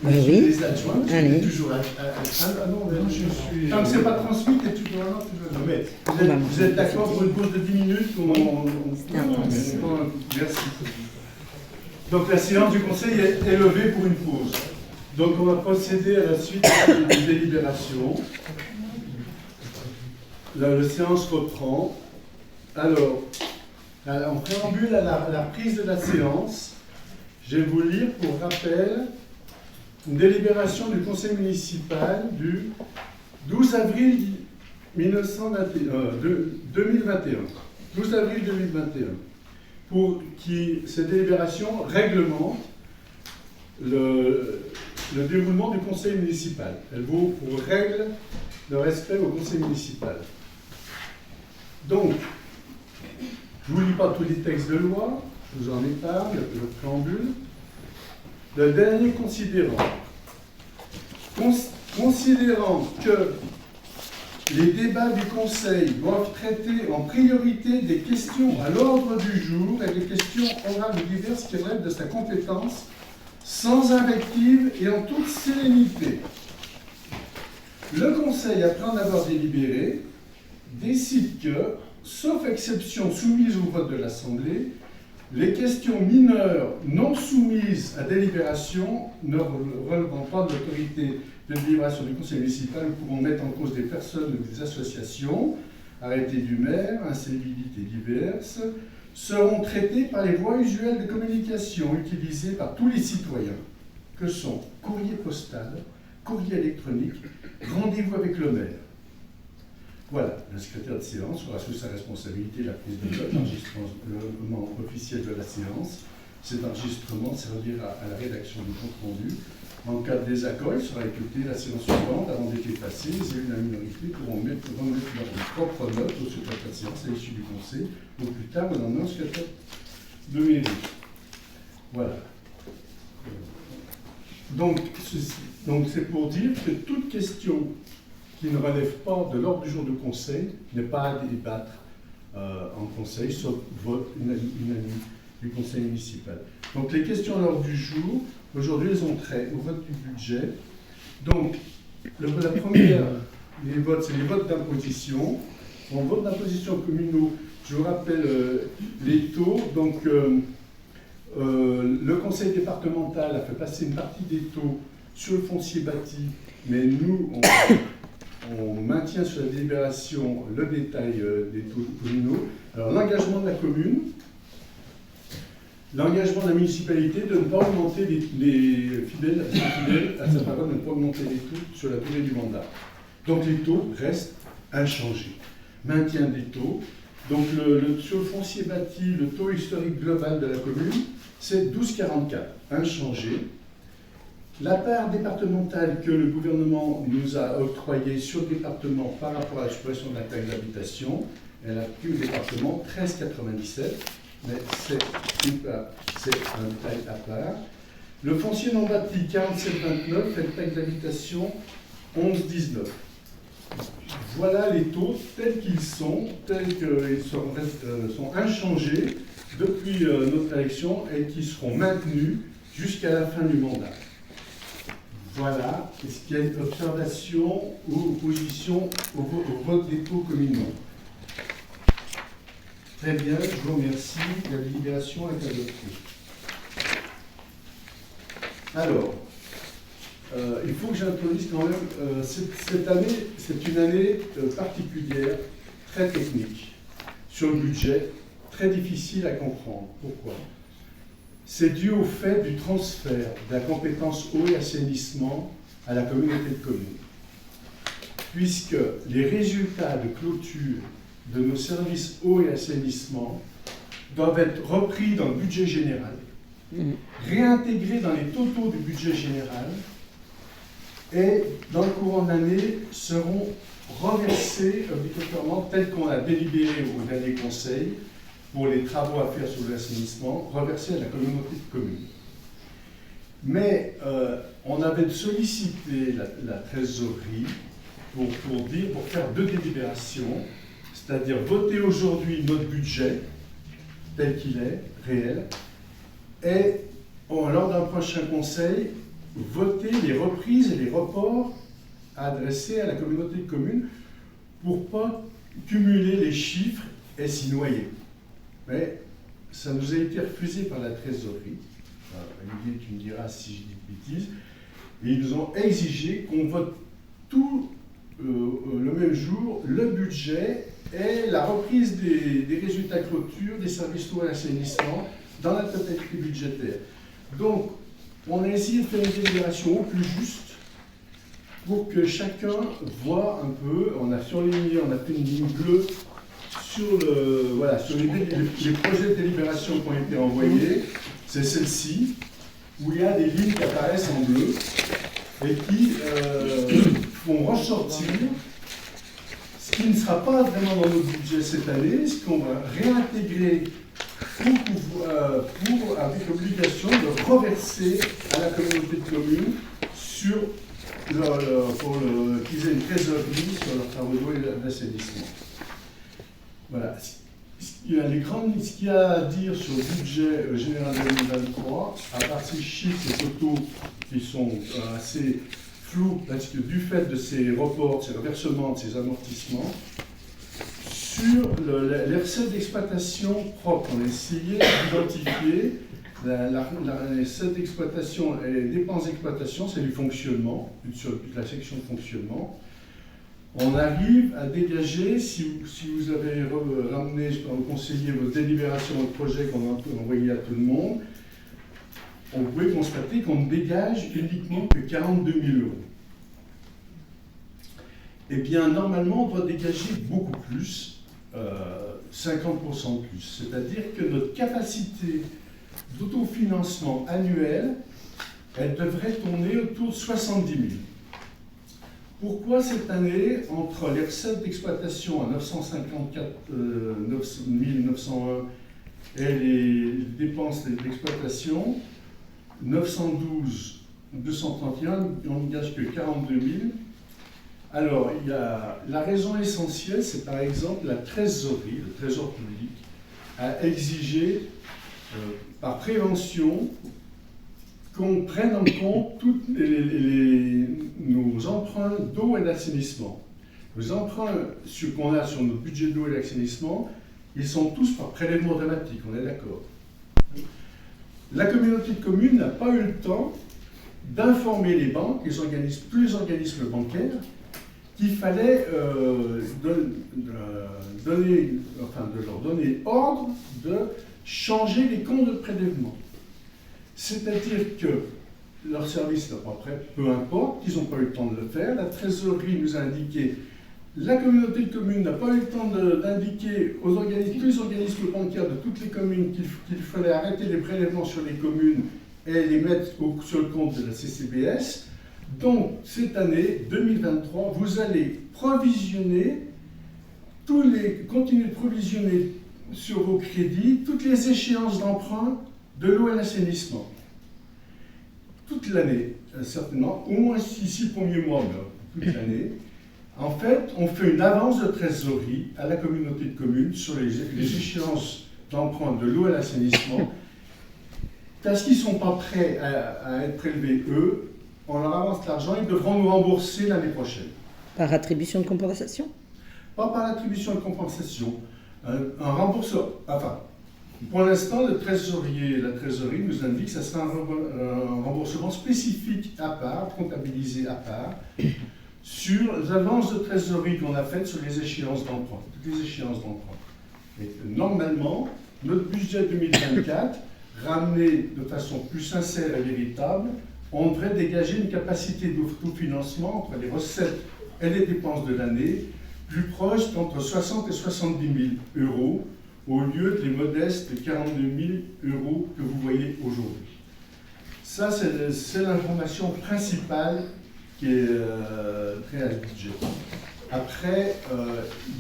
Oui. Les adjoints, Allez. toujours ah non, mais non, je suis. Tant que c'est pas transmis, t'es toujours là. Non, mais vous êtes d'accord pour une pause de 10 minutes? Merci. Donc la séance du conseil est levée pour une pause. Donc on va procéder à la suite des délibérations. La séance reprend. Alors, en préambule à la prise de la séance, je vais vous lire pour rappel une délibération du conseil municipal du 12 avril 2021. 12 avril 2021. Pour qui cette délibération réglemente le déroulement du conseil municipal. Elle vaut pour règle le respect au conseil municipal. Donc, je ne vous lis pas tous les textes de loi, je vous en épargne, le préambule. Le dernier considérant. Considérant que les débats du Conseil doivent traiter en priorité des questions à l'ordre du jour et des questions orales ou diverses qui relèvent de sa compétence, sans invective et en toute sérénité. Le Conseil, après en avoir délibéré, décide que, sauf exception soumise au vote de l'Assemblée, les questions mineures non soumises à délibération ne relevant pas de l'autorité de délibération du conseil municipal pourront mettre en cause des personnes ou des associations, arrêtés du maire, incivilités diverses, seront traitées par les voies usuelles de communication utilisées par tous les citoyens, que sont courrier postal, courrier électronique, rendez-vous avec le maire. Voilà, le secrétaire de séance aura sous sa responsabilité la prise de notes, l'enregistrement officiel de la séance. Cet enregistrement servira à la rédaction du compte-rendu. En cas de désaccord, il sera écouté la séance suivante avant d'être effacé. Les élus de la minorité pourront remettre leurs propres notes au secrétaire de séance à l'issue du conseil, au plus tard le lendemain au secrétaire de mairie. Voilà. Donc c'est pour dire que toute question qui ne relève pas de l'ordre du jour du conseil n'est pas à débattre en conseil, sauf vote unanime du conseil municipal. Donc les questions à l'ordre du jour, aujourd'hui, elles ont trait au vote du budget. Donc, la première, les votes, c'est les votes d'imposition. En vote d'imposition communaux, je vous rappelle les taux. Donc, le conseil départemental a fait passer une partie des taux sur le foncier bâti, mais nous, on maintient sur la délibération le détail des taux communaux. Alors, l'engagement de la commune, l'engagement de la municipalité de ne pas augmenter les fidèles à sa parole, de ne pas augmenter les taux sur la durée du mandat. Donc les taux restent inchangés. Maintien des taux, Donc sur le foncier bâti, le taux historique global de la commune, c'est 12,44, inchangé. La part départementale que le gouvernement nous a octroyée sur le département par rapport à la suppression de la taxe d'habitation, elle a pris le département 13,97, mais c'est un détail à part. Le foncier non bâti 47,29 et le taxe d'habitation 11,19. Voilà les taux tels qu'ils sont inchangés depuis notre élection et qui seront maintenus jusqu'à la fin du mandat. Voilà. Est-ce qu'il y a une observation ou opposition au vote des taux communaux? Très bien, je vous remercie. La délibération est adoptée. Alors, il faut que j'introduise quand même, cette année, c'est une année particulière, très technique, sur le budget, très difficile à comprendre. Pourquoi? C'est dû au fait du transfert de la compétence eau et assainissement à la communauté de communes. Puisque les résultats de clôture de nos services eau et assainissement doivent être repris dans le budget général, réintégrés dans les totaux du budget général, et dans le courant de l'année seront reversés obligatoirement, tel qu'on a délibéré au dernier conseil, pour les travaux à faire sur l'assainissement, reversés à la communauté de communes. Mais on avait sollicité la trésorerie pour faire deux délibérations, c'est-à-dire voter aujourd'hui notre budget, tel qu'il est, réel, et lors d'un prochain conseil, voter les reprises et les reports adressés à la communauté de communes pour ne pas cumuler les chiffres et s'y noyer. Mais ça nous a été refusé par la trésorerie. Olivier, tu me diras si je dis de bêtises. Et ils nous ont exigé qu'on vote tout le même jour, le budget et la reprise des résultats clôture des services d'eau et d'assainissement dans la totalité budgétaire. Donc, on a essayé de faire une délibération au plus juste pour que chacun voit un peu. On a surligné, on a fait une ligne bleue sur les projets de délibération qui ont été envoyés. C'est celle-ci, où il y a des lignes qui apparaissent en bleu et qui font ressortir ce qui ne sera pas vraiment dans notre budget cette année, ce qu'on va réintégrer avec l'obligation de reverser à la communauté de communes pour qu'ils aient une trésorerie sur leurs travaux d'eau et d'assainissement. Voilà. Ce qu'il y a à dire sur le budget général 2023, à part ces chiffres et totaux qui sont assez flous, parce que du fait de ces reports, de ces reversements, de ces amortissements, sur les recettes d'exploitation propres, on a essayé d'identifier les recettes d'exploitation et les dépenses d'exploitation, c'est du fonctionnement, sur la section de fonctionnement. On arrive à dégager, si vous avez ramené au conseiller vos délibérations, votre projet qu'on a envoyé à tout le monde, on pouvait constater qu'on ne dégage uniquement que 42 000 €. Eh bien, normalement, on doit dégager beaucoup plus, 50% de plus. C'est-à-dire que notre capacité d'autofinancement annuel, elle devrait tourner autour de 70 000. Pourquoi cette année, entre les recettes d'exploitation à 954 901 et les dépenses d'exploitation, 912 231, on ne gage que 42 000. Alors, la raison essentielle, c'est par exemple la trésorerie, le trésor public, a exigé, par prévention, qu'on prenne en compte tous nos emprunts d'eau et d'assainissement. Les emprunts qu'on a sur notre budget d'eau et d'assainissement, ils sont tous par prélèvement automatique, on est d'accord. La communauté de communes n'a pas eu le temps d'informer les banques, tous les organismes bancaires, qu'il fallait de leur donner ordre de changer les comptes de prélèvement. C'est-à-dire que leur service n'est pas prêt, peu importe, ils n'ont pas eu le temps de le faire. La trésorerie nous a indiqué La communauté de communes n'a pas eu le temps d'indiquer aux organismes, tous les organismes bancaires de toutes les communes qu'il fallait arrêter les prélèvements sur les communes et les mettre sur le compte de la CCBS. Donc, cette année, 2023, vous allez provisionner, continuer de provisionner sur vos crédits toutes les échéances d'emprunt de l'eau et l'assainissement. Toute l'année, certainement, au moins 6 premiers mois, toute l'année. En fait, on fait une avance de trésorerie à la communauté de communes sur les échéances d'emprunt de l'eau et l'assainissement. Parce qu'ils ne sont pas prêts à être prélevés, eux, on leur avance l'argent, ils devront nous rembourser l'année prochaine. Par attribution de compensation? Pas par l'attribution de compensation. Un remboursement. Enfin, pour l'instant, la trésorerie nous indique que ça sera un remboursement spécifique à part, comptabilisé à part, sur les avances de trésorerie qu'on a faites sur les échéances d'emprunt, toutes les échéances d'emprunt. Et normalement, notre budget 2024, ramené de façon plus sincère et véritable, on devrait dégager une capacité d'autofinancement entre les recettes et les dépenses de l'année, plus proche d'entre 60 et 70 000 euros, au lieu des modestes 42 000 euros que vous voyez aujourd'hui. Ça, c'est l'information principale qui est très à ce budget. Après,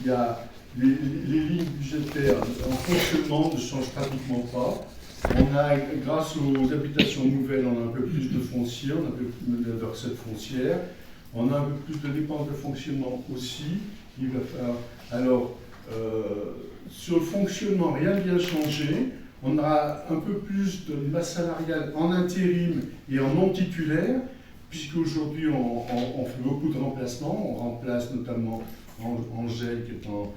il y a les lignes budgétaires en fonctionnement ne changent pratiquement pas. On a, grâce aux habitations nouvelles, on a un peu plus de foncier, on a un peu plus de recettes foncières, on a un peu plus de dépenses de fonctionnement aussi. Il va falloir, alors, sur le fonctionnement, rien ne vient changer. On aura un peu plus de masse salariale en intérim et en non titulaire, puisqu'aujourd'hui on fait beaucoup de remplacements. On remplace notamment Angèle qui est en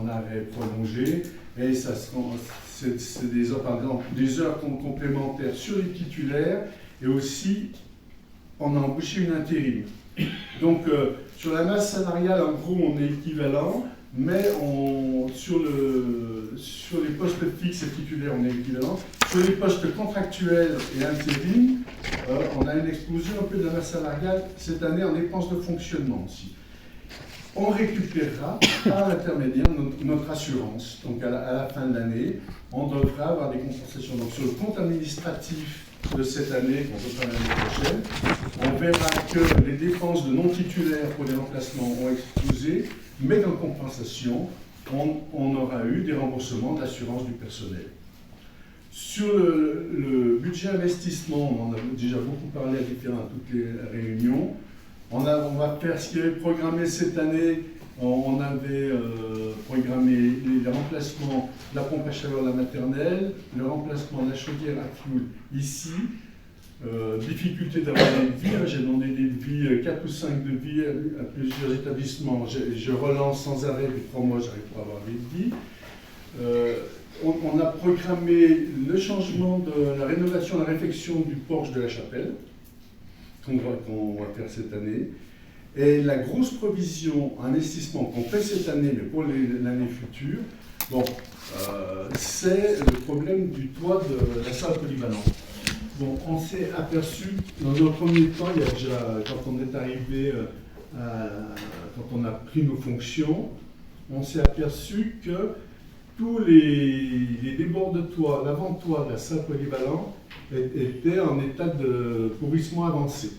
arrêt prolongé. Et c'est des heures, par exemple, des heures complémentaires sur les titulaires. Et aussi, on a embauché une intérim. Donc, sur la masse salariale, en gros, on est équivalent. Mais sur les postes fixes et titulaires, on est équivalent. Sur les postes contractuels et intérim, on a une explosion un peu de la masse salariale cette année en dépenses de fonctionnement aussi. On récupérera par l'intermédiaire notre assurance. Donc à la fin de l'année, on devra avoir des compensations. Donc sur le compte administratif de cette année, qu'on fera l'année prochaine, on verra que les dépenses de non-titulaires pour les remplacements ont explosé, mais en compensation, on aura eu des remboursements d'assurance du personnel. Sur le budget investissement, on en a déjà beaucoup parlé à toutes les réunions. On va faire ce qui est programmé cette année. On avait programmé les remplacements de la pompe à chaleur de la maternelle, le remplacement de la chaudière à fioul ici. Difficulté d'avoir des devis, j'ai demandé des devis, 4 ou 5 devis à plusieurs établissements. Je relance sans arrêt, depuis 3 mois, j'arrive pas à avoir des devis. On a programmé le changement de la rénovation, la réfection du porche de la chapelle, qu'on va faire cette année. Et la grosse provision, investissement qu'on fait cette année, mais pour l'année future, c'est le problème du toit de la salle polyvalente. Bon, on s'est aperçu, dans un premier temps, il y a déjà, quand on est arrivé, quand on a pris nos fonctions, on s'est aperçu que tous les débords de toit, l'avant-toit de la salle polyvalente étaient en état de pourrissement avancé.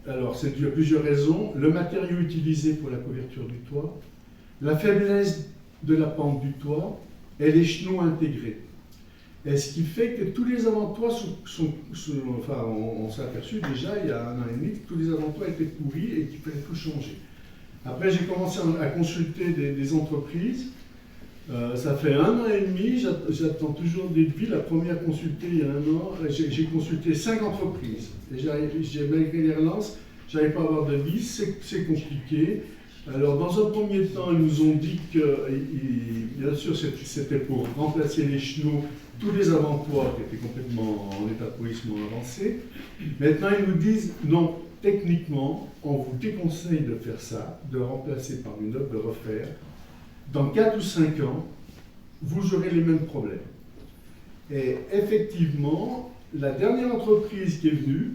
Alors, c'est dû à plusieurs raisons. Le matériau utilisé pour la couverture du toit, la faiblesse de la pente du toit et les chenaux intégrés. Et ce qui fait que tous les avant-toits on s'est aperçu déjà il y a 1 an et demi que tous les avant-toits étaient pourris et qu'il fallait tout changer. Après, j'ai commencé à consulter des entreprises. Ça fait 1 an et demi, j'attends toujours des devis. La première consultée il y a 1 an, j'ai consulté 5 entreprises. Et malgré les relances, je n'arrive pas à avoir de devis, c'est compliqué. Alors, dans un premier temps, ils nous ont dit que, bien sûr, c'était pour remplacer les chenaux, tous les avant-toits qui étaient complètement en état de pourrissement avancé. Maintenant, ils nous disent non, techniquement, on vous déconseille de faire ça, de remplacer par une œuvre, de refaire. Dans 4 ou 5 ans, vous aurez les mêmes problèmes. Et effectivement, la dernière entreprise qui est venue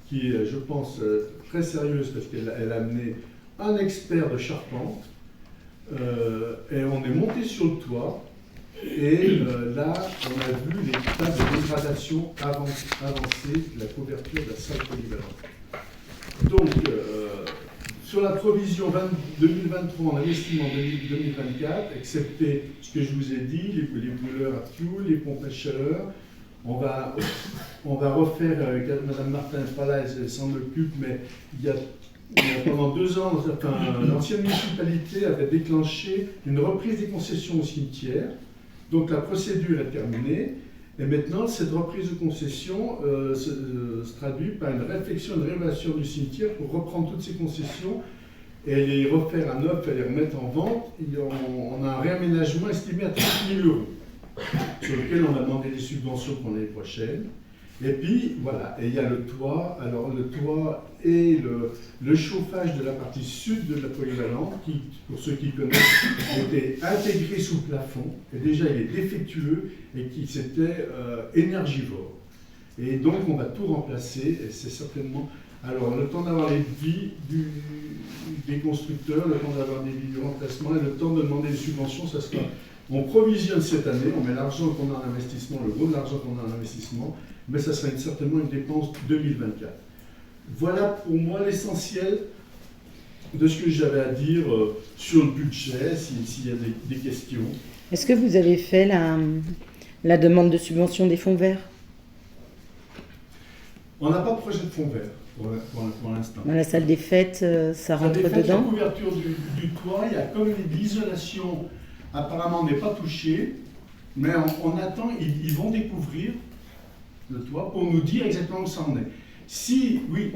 qui est, je pense, très sérieuse parce qu'elle a amené un expert de charpente. Et on est monté sur le toit et là, on a vu l'état de dégradation avancée de la couverture de la salle polyvalente. Donc, sur la provision 2023, on investit en 2024, excepté ce que je vous ai dit, les brûleurs à fioul, les pompes à chaleur. On va refaire, Madame Martin n'est pas là, elle s'en occupe, mais pendant 2 ans, l'ancienne municipalité avait déclenché une reprise des concessions au cimetière. Donc la procédure est terminée. Et maintenant, cette reprise de concession se traduit par une réflexion, une rénovation du cimetière pour reprendre toutes ces concessions et les refaire à neuf et les remettre en vente. On a un réaménagement estimé à 30 000 € sur lequel on a demandé des subventions pour l'année prochaine. Et puis, voilà, et il y a le toit. Alors, le toit et le chauffage de la partie sud de la polyvalente, qui, pour ceux qui connaissent, était intégré sous plafond. Et déjà, il est défectueux et qui c'était énergivore. Et donc, on va tout remplacer. Et c'est certainement... Alors, le temps d'avoir les devis des constructeurs, le temps d'avoir des devis du remplacement et le temps de demander des subventions, ça sera... On provisionne cette année, on met l'argent qu'on a en investissement, le gros de l'argent qu'on a en investissement, mais ça sera certainement une dépense 2024. Voilà pour moi l'essentiel de ce que j'avais à dire sur le budget, s'il y a des questions. Est-ce que vous avez fait la demande de subvention des fonds verts? On n'a pas de projet de fonds verts pour l'instant. Dans la salle des fêtes, ça rentre dedans? La couverture du toit, il y a comme l'isolation, apparemment n'est pas touchée, mais on attend, ils vont découvrir le toit pour nous dire exactement où ça en est. Si, oui,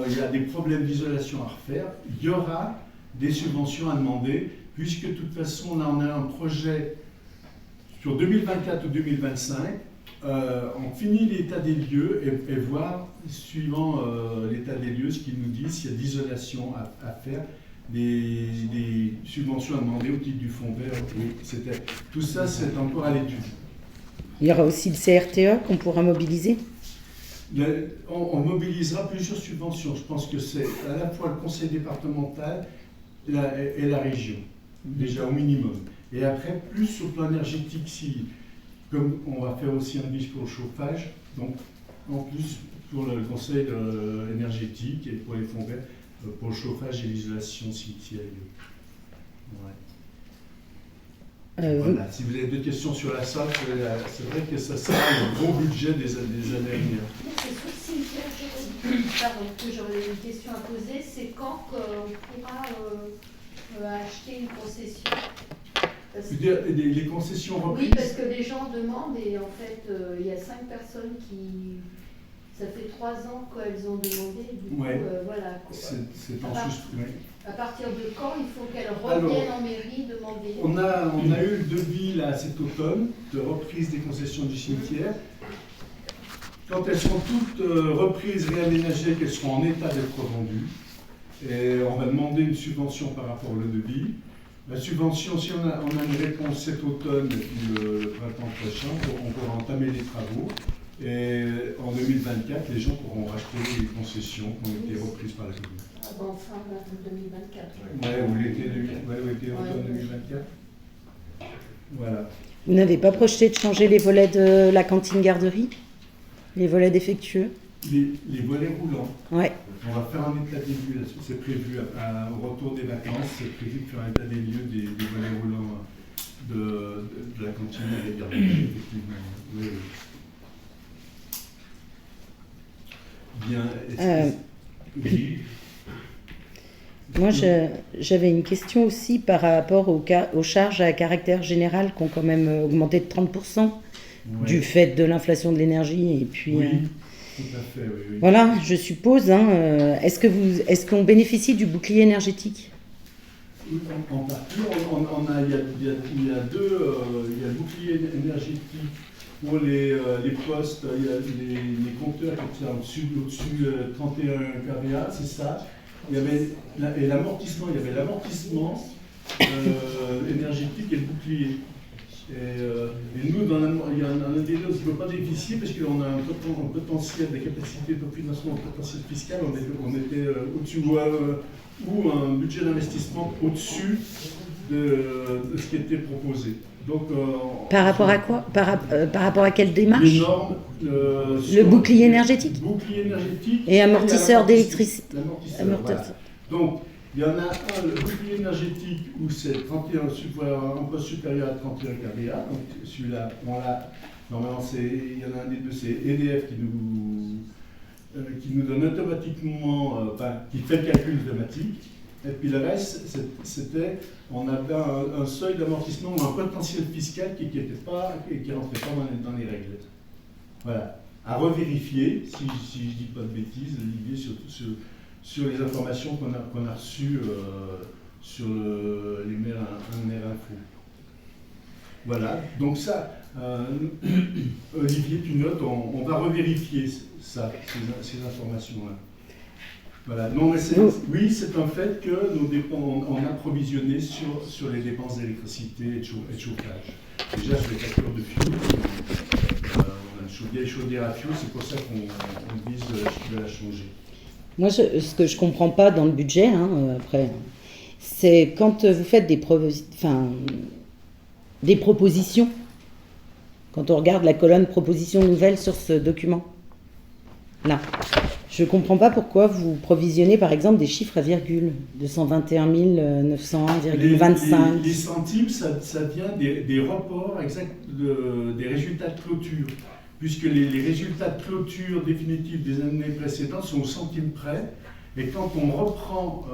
il y a des problèmes d'isolation à refaire, il y aura des subventions à demander, puisque de toute façon, là, on a un projet sur 2024 ou 2025, on finit l'état des lieux et voir, suivant l'état des lieux, ce qu'ils nous disent, s'il y a d'isolation à faire, des subventions à demander au titre du fonds vert. Oui, tout ça, c'est encore à l'étude. Il y aura aussi le CRTE qu'on pourra mobiliser? On mobilisera plusieurs subventions. Je pense que c'est à la fois le conseil départemental et la région, déjà au minimum. Et après, plus sur le plan énergétique, comme on va faire aussi un bis pour le chauffage, donc en plus pour le conseil énergétique et pour les fonds verts, pour le chauffage et l'isolation cimetière. Ouais. Voilà. Si vous avez d'autres questions sur la salle, c'est vrai que ça sera le gros budget des années à venir. C'est sur le cimetière que j'aurais une question à poser, c'est quand on pourra acheter une concession? Les concessions reprises? Oui, parce que les gens demandent et en fait, il y a 5 personnes qui... Ça fait 3 ans qu'elles ont demandé, du coup, voilà. C'est en suspens. À partir de quand il faut qu'elles reviennent en mairie demander? On a eu le devis là cet automne de reprise des concessions du cimetière. Quand elles seront toutes reprises, réaménagées, qu'elles seront en état d'être revendues, et on va demander une subvention par rapport au devis. La subvention, si on a une réponse cet automne et puis le printemps prochain, on pourra entamer les travaux. Et en 2024, les gens pourront racheter les concessions qui ont été reprises par la commune. Avant fin 2024. Ouais, ou l'été automne 2024. Voilà. Vous n'avez pas projeté de changer les volets de la cantine-garderie? Les volets défectueux? Les volets roulants. Ouais. On va faire un état des lieux là-dessus. C'est prévu, au retour des vacances, c'est prévu de faire un état des lieux des volets roulants de la cantine et des garderies, effectivement. Oui. Bien. Oui. Moi, j'avais une question aussi par rapport aux charges à caractère général qui ont quand même augmenté de 30% du fait de l'inflation de l'énergie. Et puis, oui, tout à fait, oui. Voilà, je suppose. Est-ce qu'on bénéficie du bouclier énergétique? En partie, il y a le bouclier énergétique. Pour les postes, il y a les compteurs qui sont au-dessus de 31 kVA, c'est ça. Il y avait l'amortissement énergétique et le bouclier. Et nous, il y a un délai un petit peu pas difficile parce qu'on a un potentiel de capacité de financement, un potentiel fiscal, on était au-dessus ou un budget d'investissement au-dessus de ce qui était proposé. Donc, Par rapport à quoi? Par rapport à quelle démarche? les normes, Le bouclier énergétique bouclier énergétique et amortisseur d'électricité. Amortisseur, voilà. Donc, il y en a un, le bouclier énergétique, où c'est 31, un poste supérieur à 31 kVA. Donc, celui-là, normalement, il y en a un des deux, c'est EDF qui nous donne automatiquement, qui fait le calcul automatique. Et puis le reste, on avait un seuil d'amortissement ou un potentiel fiscal qui rentrait pas dans les règles. Voilà. À revérifier, si je ne dis pas de bêtises, Olivier, sur les informations qu'on a reçues sur les mails Info. Voilà. Donc ça, Olivier, tu notes, on va revérifier ces informations-là. Voilà. Non, mais oui, c'est un fait que on a provisionné sur les dépenses d'électricité et de chauffage. Déjà sur les factures de fioul, on a une chaudière à fioul, c'est pour ça qu'on vise de la changer. Moi, ce que je ne comprends pas dans le budget, après, c'est quand vous faites des propositions, quand on regarde la colonne propositions nouvelles sur ce document, là. Je ne comprends pas pourquoi vous provisionnez par exemple des chiffres à virgule, 221 901,25. Les centimes, ça vient des reports exacts des résultats de clôture, puisque les résultats de clôture définitifs des années précédentes sont au centime près, et quand on reprend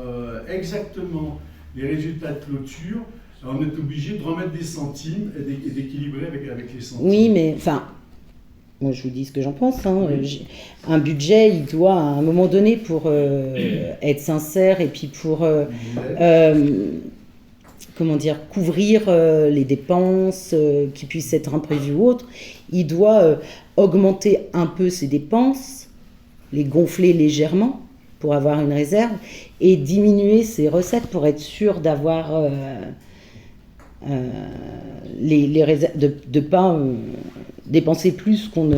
exactement les résultats de clôture, on est obligé de remettre des centimes et d'équilibrer avec les centimes. Oui, mais enfin... Moi, je vous dis ce que j'en pense. Un budget, il doit, à un moment donné, pour être sincère et puis pour couvrir les dépenses qui puissent être imprévues ou autres, il doit augmenter un peu ses dépenses, les gonfler légèrement pour avoir une réserve et diminuer ses recettes pour être sûr d'avoir les réserves, de ne pas dépenser plus qu'on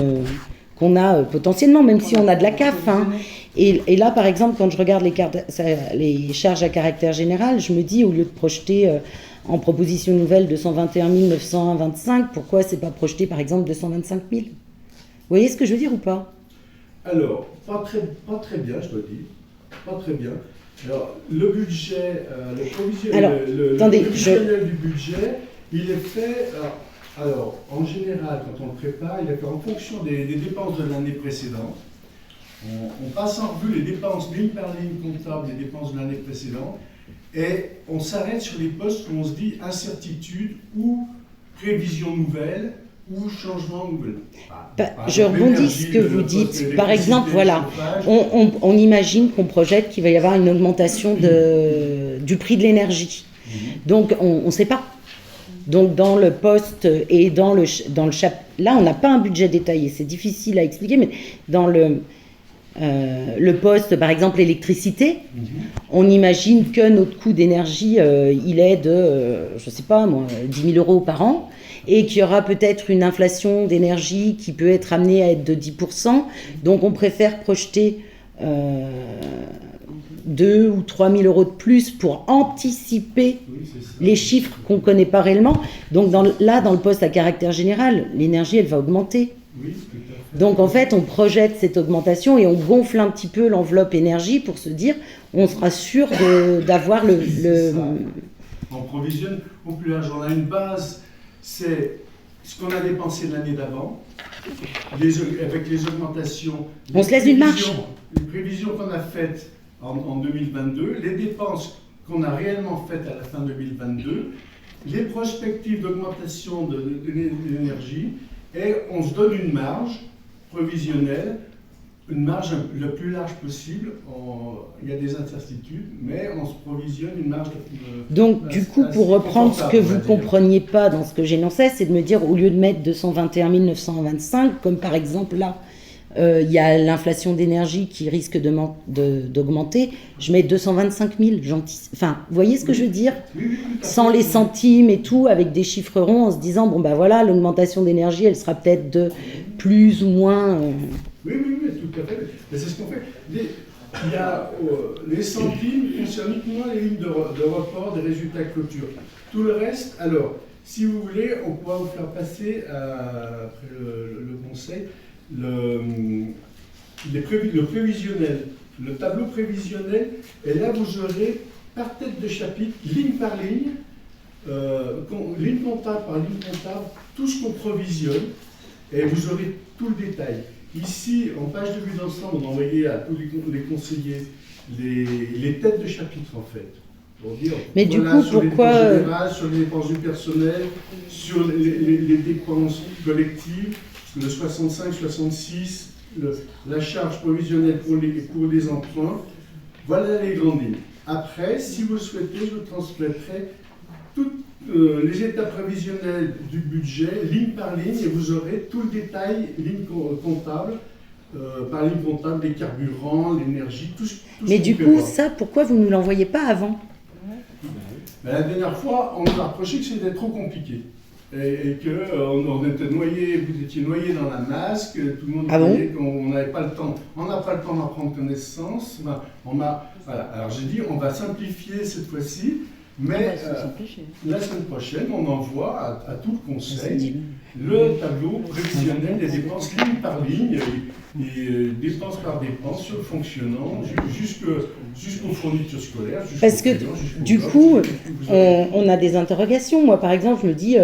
a potentiellement, même si on a de la CAF. Et là, par exemple, quand je regarde les charges à caractère général, je me dis, au lieu de projeter en proposition nouvelle 221 925, pourquoi c'est pas projeté, par exemple, 225 000? Vous voyez ce que je veux dire ou pas? Alors, pas très bien, je dois dire. Pas très bien. Alors, le budget, le provisionnel du budget, il est fait... Alors, en général, quand on le prépare, il est fait en fonction des dépenses de l'année précédente. On passe en revue les dépenses ligne par ligne comptable des dépenses de l'année précédente et on s'arrête sur les postes où on se dit incertitude ou prévision nouvelle ou changement nouvelle. Je rebondis ce que vous dites. Par exemple, voilà, on imagine qu'on projette qu'il va y avoir une augmentation du prix de l'énergie. Donc, on ne sait pas. Donc dans le poste et dans le chapitre, là on n'a pas un budget détaillé, c'est difficile à expliquer, mais dans le poste par exemple électricité, on imagine que notre coût d'énergie il est de, je sais pas moi, 10 000 euros par an, et qu'il y aura peut-être une inflation d'énergie qui peut être amenée à être de 10%, donc on préfère projeter 2 ou 3 000 euros de plus pour anticiper les chiffres qu'on ne connaît pas réellement. Donc dans le poste à caractère général, l'énergie, elle va augmenter. Oui, tout à fait. Donc en fait, on projette cette augmentation et on gonfle un petit peu l'enveloppe énergie pour se dire, on sera sûr d'avoir le... On provisionne au plus large. On a une base, c'est ce qu'on a dépensé l'année d'avant, avec les augmentations. On se laisse une marge. Les prévisions qu'on a faites en 2022, les dépenses qu'on a réellement faites à la fin 2022, les prospectives d'augmentation de l'énergie, et on se donne une marge provisionnelle, une marge le plus large possible. Il y a des incertitudes, mais on se provisionne une marge. Donc, du coup, pour reprendre ce que vous ne compreniez pas dans ce que j'énonçais, c'est de me dire, au lieu de mettre 221 925, comme par exemple là, il y a l'inflation d'énergie qui risque d'augmenter, je mets 225 000. Enfin, vous voyez ce que je veux dire? Sans les centimes et tout, avec des chiffres ronds, en se disant, bon ben voilà, l'augmentation d'énergie, elle sera peut-être de plus ou moins... Oui, tout à fait. Mais c'est ce qu'on fait. Les centimes concernent uniquement les lignes de report des résultats de clôture. Tout le reste, alors, si vous voulez, on pourra vous faire passer, après le conseil, le prévisionnel, le tableau prévisionnel, et là vous aurez par tête de chapitre, ligne par ligne, ligne comptable par ligne comptable, tout ce qu'on provisionne, et vous aurez tout le détail. Ici, en page de vue d'ensemble, on a envoyé à tous les conseillers les têtes de chapitre en fait. Pour dire, mais voilà, du coup, sur pourquoi... les dépenses générales, sur les dépenses du personnel, sur les dépenses collectives, le 65, 66, la charge provisionnelle pour les emprunts. Voilà les grandes lignes. Après, si vous le souhaitez, je vous transmettrai toutes les états prévisionnels du budget, ligne par ligne, et vous aurez tout le détail, ligne comptable, par ligne comptable, les carburants, l'énergie, tout ce Mais qu'on du peut coup, voir. ça, pourquoi vous ne nous l'envoyez pas avant? Mais la dernière fois, on nous a reproché que c'était trop compliqué. Et que on était noyé, vous étiez noyé dans la masse, que tout le monde croyait qu'on n'avait pas le temps. On n'a pas le temps d'en prendre connaissance. Voilà. Alors j'ai dit, on va simplifier cette fois-ci, mais la semaine prochaine, on envoie à tout le conseil le tableau prévisionnel des dépenses ligne par ligne, et dépense par dépense sur le fonctionnant, jusqu'aux fournitures scolaires. Parce que du coup, on a des interrogations. Moi, par exemple, je me dis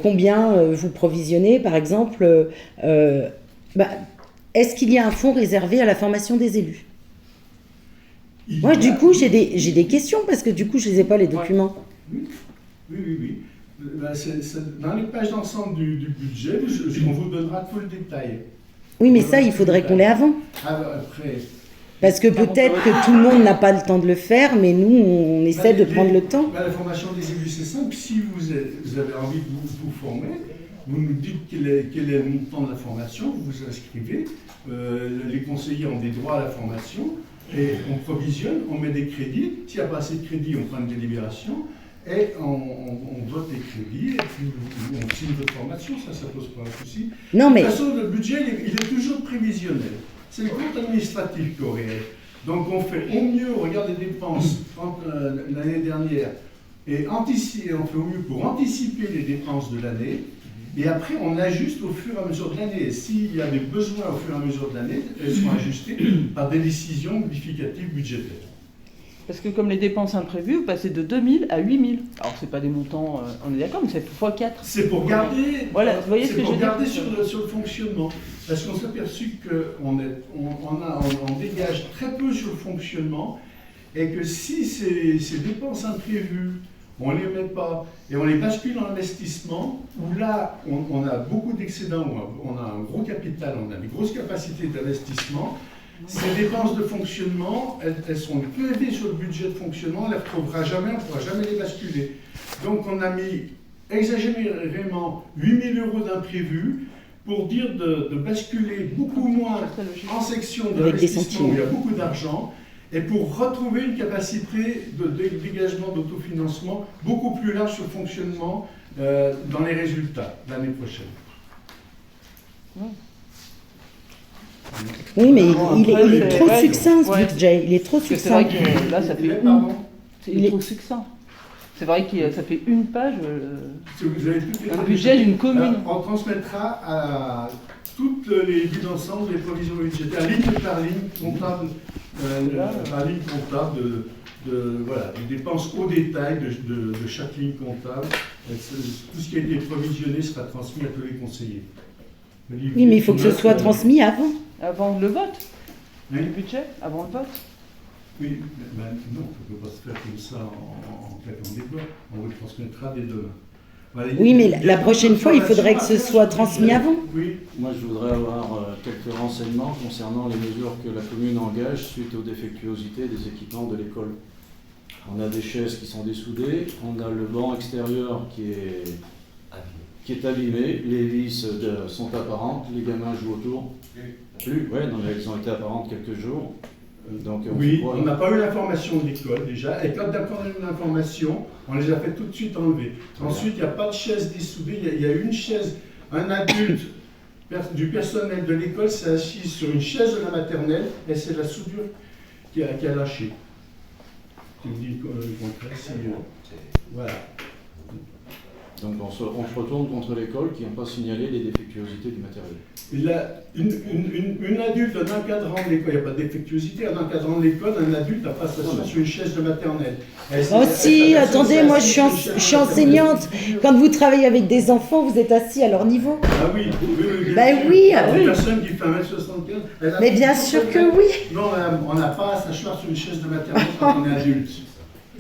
combien vous provisionnez, par exemple, est-ce qu'il y a un fonds réservé à la formation des élus? Moi, du coup, j'ai des questions parce que du coup, je ne les ai pas, les documents. Oui. Dans les pages d'ensemble du budget, on vous donnera tout le détail. Oui, mais ça, il faudrait qu'on l'ait avant. Après. Parce que peut-être que tout le monde n'a pas le temps de le faire, mais nous, on essaie de prendre le temps. La formation des élus, c'est simple. Si vous avez envie de vous former, vous nous dites quel est le montant de la formation, vous vous inscrivez. Les conseillers ont des droits à la formation. Et on provisionne, on met des crédits. S'il n'y a pas assez de crédits, on prend une délibération et on vote les crédits et puis on signe votre formation. Ça pose pas un souci. Non, mais... De toute façon, le budget, il est toujours prévisionnel. C'est le compte administratif qui est réel. Donc on fait au mieux, on regarde les dépenses l'année dernière et on fait au mieux pour anticiper les dépenses de l'année. Et après, on ajuste au fur et à mesure de l'année. Et s'il y a des besoins au fur et à mesure de l'année, elles seront ajustées par des décisions modificatives budgétaires. Parce que comme les dépenses imprévues, vous passez de 2 000 à 8 000. Alors, c'est pas des montants, on est d'accord, mais c'est x4. C'est pour garder, voilà, vous voyez ce que je veux dire sur le fonctionnement. Parce qu'on s'est aperçu qu'on dégage très peu sur le fonctionnement et que si ces dépenses imprévues, on ne les met pas et on les bascule en investissement, où là, on a beaucoup d'excédents, on a un gros capital, on a des grosses capacités d'investissement. Ces dépenses de fonctionnement, elles sont prélevées sur le budget de fonctionnement, on ne les retrouvera jamais, on ne pourra jamais les basculer. Donc on a mis exagérément 8 000 € d'imprévus pour dire de basculer beaucoup moins en section d'investissement où il y a beaucoup d'argent, et pour retrouver une capacité de dégagement d'autofinancement beaucoup plus large sur le fonctionnement dans les résultats l'année prochaine. Oui, mais il est trop succinct ce budget, il est trop succinct. C'est vrai que là, ça fait il est trop succinct. C'est vrai que ça fait une page, un budget d'une commune. Alors, on transmettra à toutes les guides d'ensemble, les provisions budgétaires, ligne par ligne, comptable, par ligne comptable, voilà, des dépenses au détail de chaque ligne comptable. Tout ce qui a été provisionné sera transmis à tous les conseillers. Oui, mais il faut que ce soit transmis avant. Avant le vote du budget, avant le vote. Oui, non, on ne peut pas se faire comme ça en claquant des doigts. On le transmettra dès demain. Voilà, oui, mais la prochaine fois, il faudrait que ce soit transmis avant. Oui. Moi, je voudrais avoir quelques renseignements concernant les mesures que la commune engage suite aux défectuosités des équipements de l'école. On a des chaises qui sont dessoudées, on a le banc extérieur qui est qui est abîmée. Les vis sont apparentes, les gamins jouent autour. Plus, ouais, non, elles ont été apparentes quelques jours. Donc, oui, on n'a pas eu l'information de l'école déjà, et quand on a eu l'information, on les a fait tout de suite enlever. Ensuite, il n'y a pas de chaise dessoudée, il y a une chaise, un adulte du personnel de l'école s'est assis sur une chaise de la maternelle, et c'est la soudure qui a lâché. Tu me dis le contraire, voilà. Donc on se retourne contre l'école qui n'a pas signalé les défectuosités du matériel. Une adulte, un encadrant de l'école, il n'y a pas de défectuosité, un encadrant de l'école, un adulte n'a pas s'asseoir sur une chaise de maternelle. Oh si, attendez, moi je suis enseignante. Quand vous travaillez avec des enfants, vous êtes assis à leur niveau. Ah oui, oui. Ben oui, Une personne qui fait 1m75, mais bien sûr que oui. Non, on n'a pas à s'asseoir sur une chaise de maternelle quand on est adulte.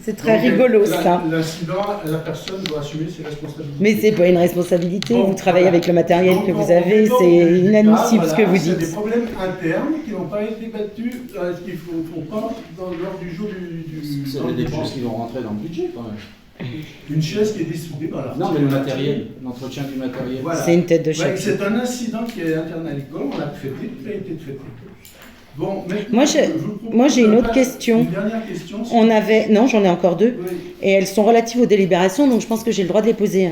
C'est très rigolo ça. L'incident, la personne doit assumer ses responsabilités. Mais c'est pas une responsabilité, vous travaillez avec le matériel que vous avez, c'est inadmissible ce que vous dites. C'est des problèmes internes qui n'ont pas été battus, qui ne font pas lors du jour du... C'est des dépenses qui vont rentrer dans le budget quand même. Une chaise qui est dessoudée dans l'article. Non, mais le matériel, l'entretien du matériel. Voilà. C'est une tête de chèque. C'est un incident qui est interne à l'école, on l'a traité, tout a été traité. Bon, moi j'ai une autre question. Une dernière question. Non, j'en ai encore deux. Oui. Et elles sont relatives aux délibérations, donc je pense que j'ai le droit de les poser.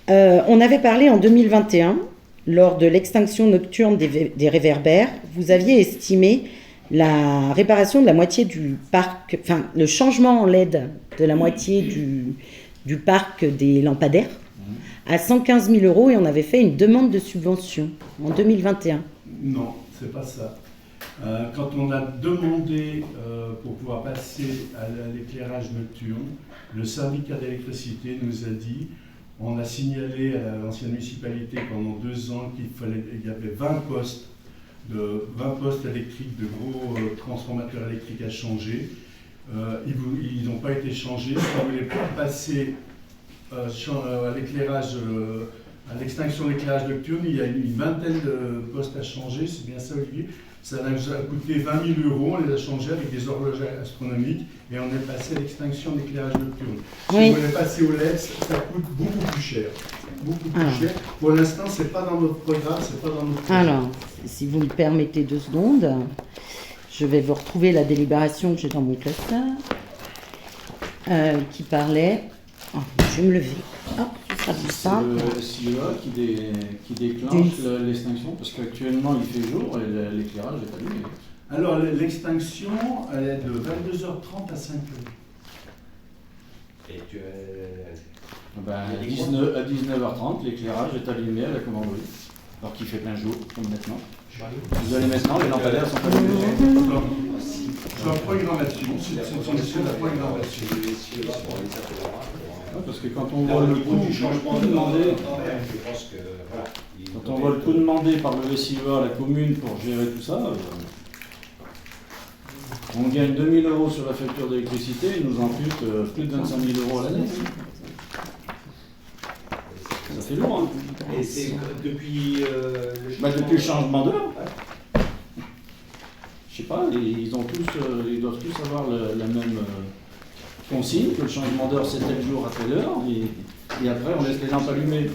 On avait parlé en 2021, lors de l'extinction nocturne des réverbères, vous aviez estimé la réparation de la moitié du parc, enfin le changement en LED de la moitié du parc des lampadaires à 115 000 € et on avait fait une demande de subvention en 2021. Non, c'est pas ça. Quand on a demandé pour pouvoir passer à l'éclairage nocturne, le syndicat d'électricité nous a dit, on a signalé à l'ancienne municipalité pendant 2 ans qu'il y avait 20 postes électriques, de gros transformateurs électriques à changer. Ils n'ont pas été changés. Si on voulait passer à l'éclairage, à l'extinction de l'éclairage nocturne, il y a une vingtaine de postes à changer, c'est bien ça Olivier. Ça nous a coûté 20 000 €, on les a changés avec des horloges astronomiques et on est passé à l'extinction de l'éclairage nocturne. Si on voulait passer au LED, ça coûte beaucoup plus cher. Cher. Pour l'instant, ce n'est pas dans notre programme, c'est pas dans notre projet. Alors, si vous me permettez 2 secondes, je vais vous retrouver la délibération que j'ai dans mon classeur qui parlait... Oh, je vais me lever. Hop, ça sera plus simple. C'est le SIEA qui déclenche l'extinction, parce qu'actuellement il fait jour et l'éclairage est allumé. Alors l'extinction, elle est de 22h30 à 5h. Et tu à 19h30, l'éclairage est allumé à la commanderie, alors qu'il fait plein jour, comme maintenant. Vous allez maintenant, les lampadaires sont allumés. C'est la programmation, c'est la programmation. Parce que quand on voit le coût demandé par le SIEA à la commune pour gérer tout ça, on gagne 2 000 € sur la facture d'électricité, ils nous amputent plus de 25 000 € à l'année. Ça fait lourd, hein. Et c'est depuis depuis le changement d'heure. Je sais pas, ils doivent tous avoir la même consigne, que le changement d'heure c'est tel jour à telle heure, et après on laisse les lampes allumées.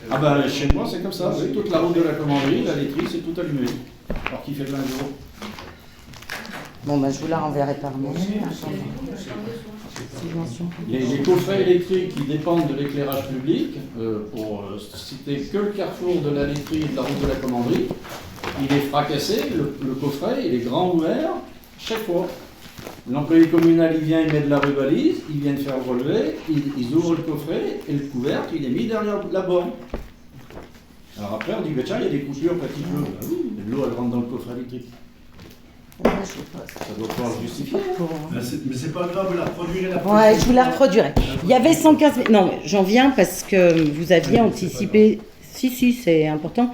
Ah bah chez moi c'est comme ça, oui, toute la route de la commanderie, la laiterie, c'est tout allumé, alors qu'il fait plein de jours. Bon bah je vous la renverrai par mail. Les coffrets électriques qui dépendent de l'éclairage public, pour citer que le carrefour de la laiterie et de la route de la commanderie, il est fracassé, le coffret, il est grand ouvert, chaque fois. L'employé communal, il vient, il met de la rubalise, ils viennent faire relever, ils ouvrent le coffret et le couvercle, il est mis derrière la borne. Alors après, on dit, tiens, il y a des coupures quand il pleut. Ah oui, l'eau, elle rentre dans le coffret électrique. Ça doit pouvoir le justifier. Mais c'est pas grave, vous la reproduirez la Ouais, je vous la reproduirai. Il y avait 115 000... Non, j'en viens parce que vous aviez anticipé... Si, c'est important.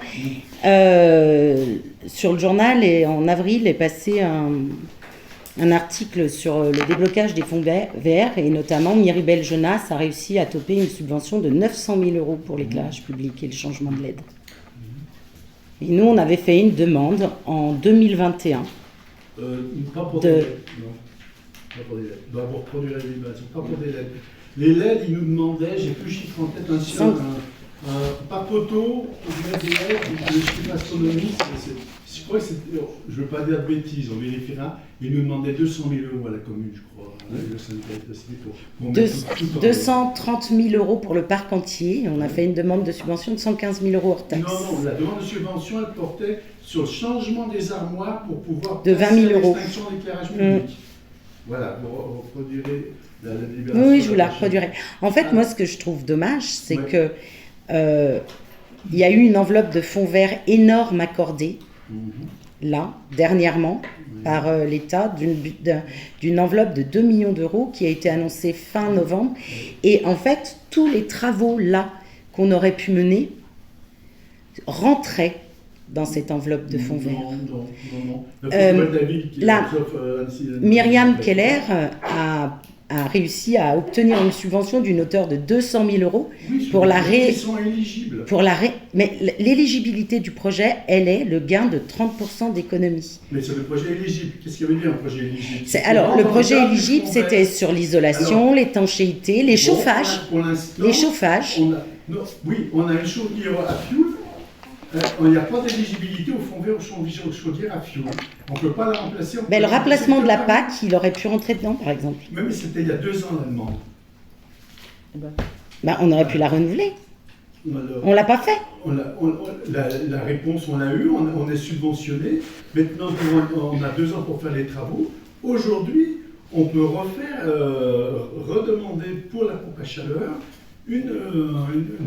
Sur le journal, et en avril, est passé un article sur le déblocage des fonds verts, et notamment Miribel Jonas a réussi à toper une subvention de 900 000 € pour l'éclairage public et le changement de LED. Et nous, on avait fait une demande en 2021. Pas pour des LED, non. Pas pour des LED. Pour produire la délibération, pas pour des LED. Les LED, ils nous demandaient, j'ai plus le chiffre en tête, par poteau, on met des LED, le chiffre astronomique, je crois que c'était, je ne veux pas dire de bêtises, on vérifiera, ils nous demandaient 200 000 € à la commune, je crois. Le syndicat d'électricité pour tout 230 000 € pour le parc entier. On a fait une demande de subvention de 115 000 € hors taxe. Non, la demande de subvention, elle portait sur le changement des armoires pour pouvoir de 20 000 €. L'extinction d'éclairage public. Voilà, vous reproduirez la libération. Oui, je vous la reproduirai. En fait, moi, ce que je trouve dommage, c'est que il y a eu une enveloppe de fonds verts énorme accordée, là, dernièrement, par l'État, d'une enveloppe de 2 millions d'euros qui a été annoncée fin novembre. Et en fait, tous les travaux, là, qu'on aurait pu mener, rentraient dans cette enveloppe de fonds verts. Myriam Keller a réussi à obtenir une subvention d'une hauteur de 200 000 € pour la mais l'éligibilité du projet, elle est le gain de 30% d'économie. Mais c'est le projet éligible. Qu'est-ce qu'il veut dire un projet éligible? Alors, le projet éligible, c'était sur l'isolation, l'étanchéité, les chauffages. Les chauffages. Oui, on a une chaudière à fioul. Il n'y a pas d'éligibilité au fond vert aux chaudières à fioul. On ne peut pas la remplacer. Le remplacement de la PAC, il aurait pu rentrer dedans, par exemple. Mais c'était il y a 2 ans, la demande. On aurait pu la renouveler. On ne l'a pas fait. La réponse, on l'a eue, on est subventionné. Maintenant, on a 2 ans pour faire les travaux. Aujourd'hui, on peut redemander pour la pompe à chaleur une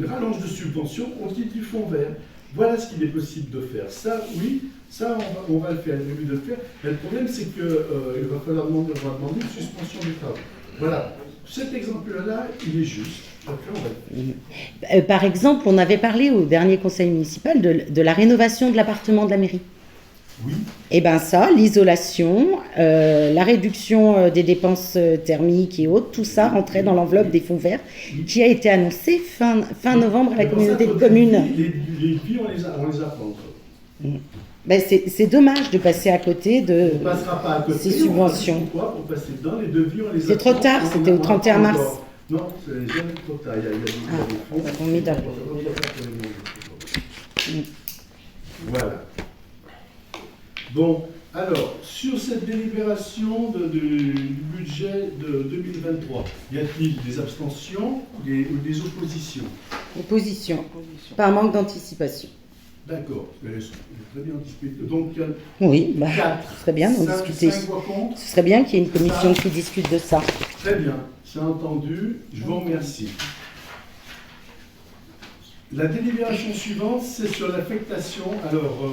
rallonge de subvention au titre du fonds vert. Voilà ce qu'il est possible de faire. Ça, oui, ça, on va le faire, il est prévu de le faire. Mais le problème, c'est qu'il va falloir demander une suspension des travaux. Voilà. Cet exemple-là, il est juste. Par exemple, on avait parlé au dernier conseil municipal de la rénovation de l'appartement de la mairie. Oui. Et bien ça, l'isolation, la réduction des dépenses thermiques et autres, tout ça rentrait dans l'enveloppe des fonds verts qui a été annoncée fin novembre à la communauté de communes. Les vies, on les a pas encore. C'est dommage de passer à côté de ces subventions. Pourquoi? Pour passer dedans, les devis, on les a. C'est trop tard, c'était au 31 mars. Non, c'est jamais trop tard. Il y a des fonds. Voilà. Bon, alors, sur cette délibération du budget de 2023, y a-t-il des abstentions ou des oppositions? Opposition, par manque d'anticipation. D'accord, très bien anticipé. Donc, oui, ce serait bien d'en discuter. Ce serait bien qu'il y ait une commission qui discute de ça. Très bien, c'est entendu, je vous remercie. La délibération suivante, c'est sur l'affectation. Alors,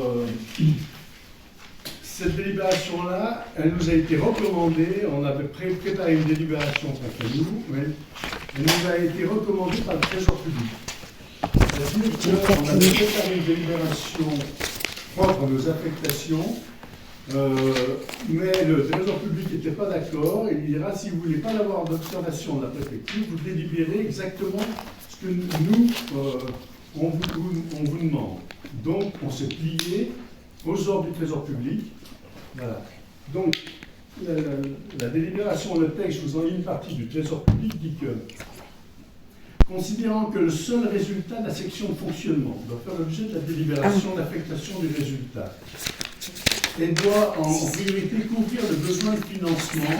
cette délibération-là, elle nous a été recommandée, on avait préparé une délibération contre nous, mais elle nous a été recommandée par le Trésor public. C'est-à-dire qu'on avait préparé une délibération propre à nos affectations, mais le Trésor public n'était pas d'accord, et il dira, si vous ne voulez pas avoir d'observation de la préfecture, vous délibérez exactement ce que nous, on vous demande. Donc, on s'est plié aux ordres du Trésor public. Voilà. Donc, la délibération, le texte, je vous en lis une partie du Trésor public, dit que, considérant que le seul résultat de la section de fonctionnement doit faire l'objet de la délibération d'affectation du résultat et doit en priorité couvrir le besoin de financement,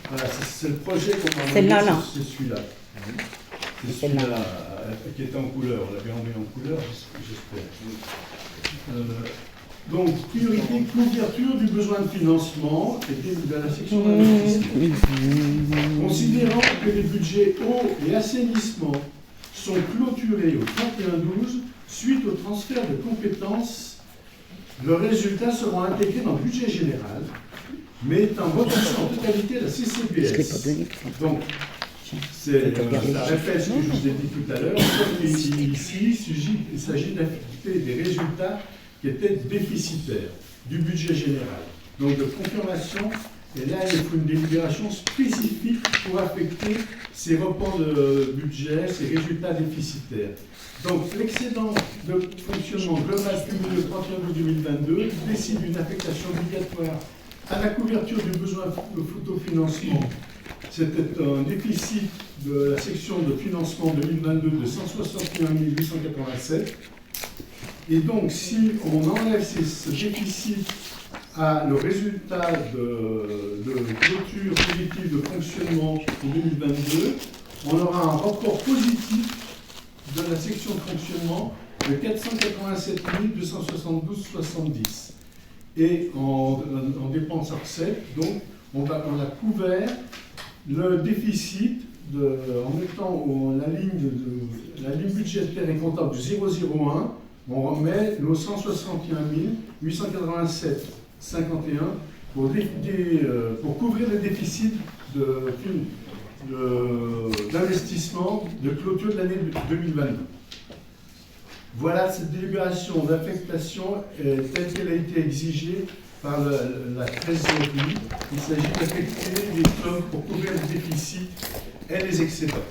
voilà, c'est le projet qu'on a envoyé, c'est celui-là. C'est celui-là qui était en couleur, on l'avait envoyé en couleur, j'espère. Donc, priorité, couverture du besoin de financement et de la section d'investissement. Considérant que les budgets eau et assainissement sont clôturés au 31/12 suite au transfert de compétences, leurs résultats seront intégrés dans le budget général, mais étant repoussés en totalité à la CCBS. Donc, ça répète ce que je vous ai dit tout à l'heure. Ici, il s'agit d'affecter des résultats qui étaient déficitaires du budget général. Donc de confirmation, et là il faut une délibération spécifique pour affecter ces reports de budget, ces résultats déficitaires. Donc l'excédent de fonctionnement global cumulé le 31/12/2022 décide une affectation obligatoire à la couverture du besoin de photofinancement c'était un déficit de la section de financement 2022 de 161 887. Et donc, si on enlève ce déficit à le résultat de clôture positive de fonctionnement en 2022, on aura un rapport positif de la section de fonctionnement de 487 272,70. Et en dépenses hors recettes, donc, on a couvert le déficit en mettant la ligne budgétaire et comptable du 001, on remet nos 161 887,51 pour couvrir le déficit d'investissement de clôture de l'année 2022. Voilà cette délibération d'affectation telle qu'elle a été exigée par la trésorerie. Il s'agit d'affecter les sommes pour couvrir le déficit et les excédents.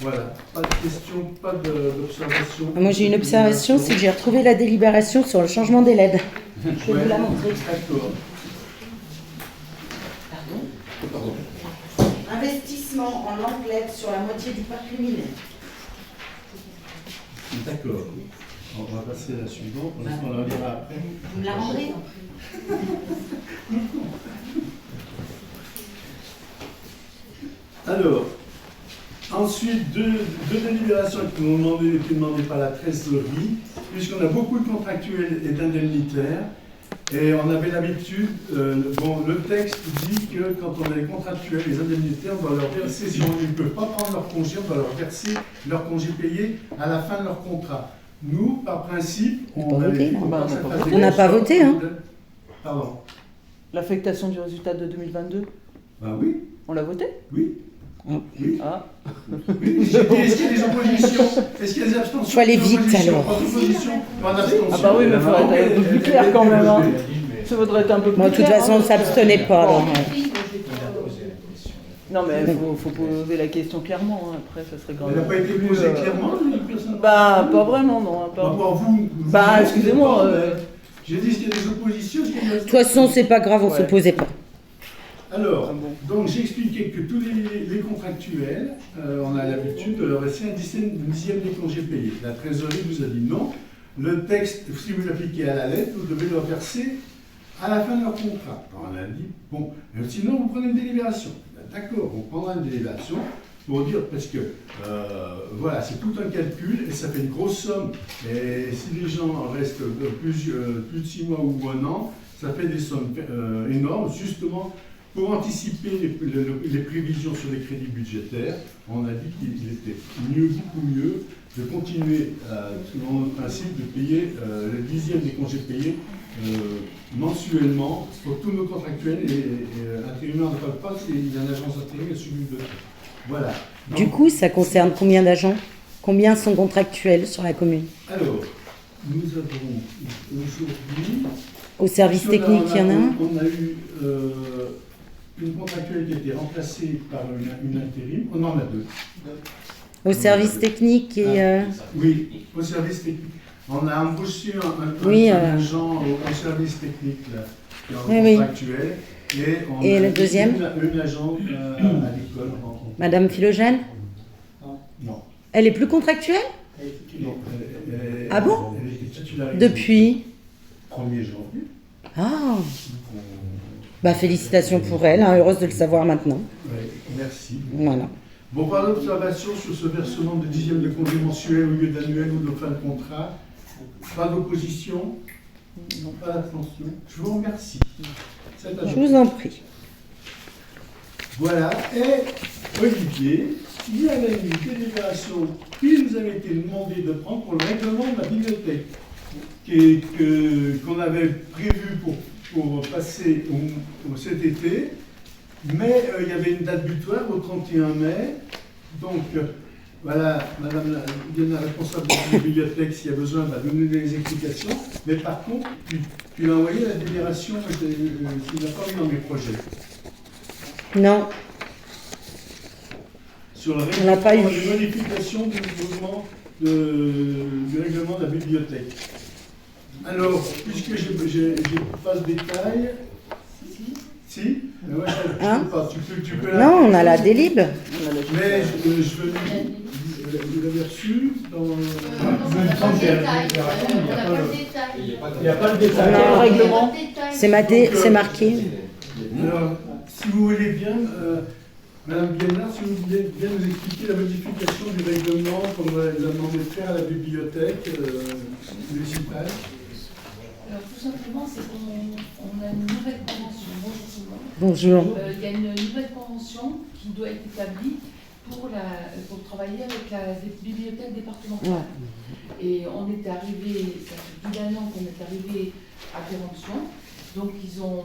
Voilà, pas de questions, pas d'observation. Moi j'ai une observation, c'est que j'ai retrouvé la délibération sur le changement des LED. Je vais vous la montrer. D'accord. Pardon. Investissement en lampe LED sur la moitié du parc luminaire. D'accord. On va passer à la suivante. On la verra après. Vous me la rendrez? Alors, ensuite, deux délibérations qui m'ont été demandées par la trésorerie, puisqu'on a beaucoup de contractuels et d'indemnitaires. Et on avait l'habitude, le texte dit que quand on a les contractuels, les indemnitaires, on doit leur verser, si ils ne peuvent pas prendre leur congé, on doit leur verser leur congé payé à la fin de leur contrat. Nous, par principe, on n'a pas voté. Hein. Pardon. L'affectation du résultat de 2022 Ben oui. On l'a voté? Oui. Oui. Ah. Oui. Est-ce qu'il y a des oppositions? Est-ce qu'il y a des abstentions? Il faut aller vite alors. Pas d'opposition, pas d'abstention. Ah bah oui, mais il faudrait être un peu plus clair quand même. Hein. Ça voudrait être un peu plus clair. De toute façon, on ne s'abstenait pas. Bon. Non mais il faut poser la question clairement, hein. Après ça serait grand. Elle n'a pas été posée clairement, les personnes? Bah pas vraiment, non. Pas... Bah excusez-moi. J'ai dit qu'il y a des oppositions. De toute façon, c'est pas grave, on ne s'opposait pas. Alors, donc j'ai expliqué que tous les contractuels, on a l'habitude de leur laisser un dixième des congés payés. La trésorerie vous a dit non. Le texte, si vous l'appliquez à la lettre, vous devez leur verser à la fin de leur contrat. Alors on a dit, bon, sinon vous prenez une délibération. D'accord, on prendra une délibération pour dire, parce que voilà, c'est tout un calcul et ça fait une grosse somme. Et si les gens restent plus de 6 mois ou 1 an, ça fait des sommes énormes, justement. Pour anticiper les prévisions sur les crédits budgétaires, on a dit qu'il était beaucoup mieux de continuer, selon notre principe, de payer le dixième des congés payés mensuellement pour tous nos contractuels et intérimaires ne peuvent pas, il y a une agence intérimaire suivie de. Voilà. Donc, du coup, ça concerne combien d'agents? Combien sont contractuels sur la commune? Alors, nous avons aujourd'hui. Au service technique, il y en a un? On a eu une contractuelle qui a été remplacée par une intérim. On en a 2. Au service technique et... Oui, au service technique. On a embauché un agent au service technique là, qui est contractuel. Et on a le deuxième une agente à l'école. Madame Philogène? Non. Elle est plus contractuelle? Non. Ah bon? Elle était titularisée. Depuis 1er janvier. Ah. Bah félicitations pour elle, hein, heureuse de le savoir maintenant. Oui, merci. Voilà. Bon, pas d'observation sur ce versement de dixième de congé mensuel au lieu d'annuel ou de fin de contrat. Pas d'opposition. Non, pas d'abstention. Je vous remercie. Je vous en prie. Voilà. Et Olivier, il y avait une délibération qui nous avait été demandé de prendre pour le règlement de la bibliothèque qu'on avait prévu pour passer cet été, mais il y avait une date butoir au 31 mai. Donc, voilà, Madame la responsable de la bibliothèque, s'il y a besoin, va donner des explications. Mais par contre, tu as envoyé la délibération, tu n'as pas mis dans mes projets. Non. Sur le règlement de modification du mouvement du règlement de la bibliothèque. Alors, puisque j'ai pas ce détail, si Ouais, Hein? tu peux Non, on a la délib. Mais je veux vous l'avez reçu dans... On n'a pas le détail. Il n'y a pas le détail. Non. Quel règlement? C'est marqué. Alors, si vous voulez bien, Madame Guénard, si vous voulez bien nous expliquer la modification du règlement qu'on nous a demandé de faire à la bibliothèque municipale. Alors tout simplement, c'est qu'on a une nouvelle convention. Bonjour. Il y a une nouvelle convention qui doit être établie pour travailler avec la bibliothèque départementale. Et on est arrivé, ça fait plus d'1 an qu'on est arrivé à Péremption. Donc ils ont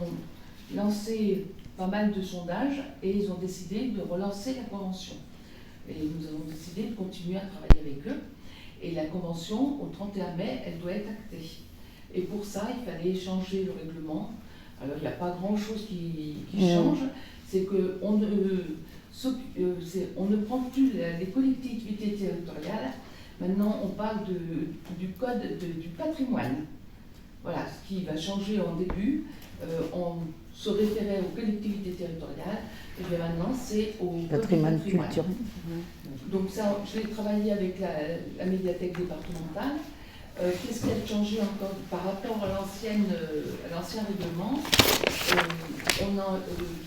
lancé pas mal de sondages et ils ont décidé de relancer la convention. Et nous avons décidé de continuer à travailler avec eux. Et la convention, au 31 mai, elle doit être actée. Et pour ça, il fallait changer le règlement. Alors, il n'y a pas grand-chose qui change. C'est qu'on ne prend plus les collectivités territoriales. Maintenant, on parle du code du patrimoine. Voilà, ce qui va changer en début. On se référait aux collectivités territoriales. Et bien maintenant, c'est au Patrimoine culturel. Donc ça, je l'ai travaillé avec la médiathèque départementale. Qu'est-ce qui a changé encore par rapport à l'ancien règlement?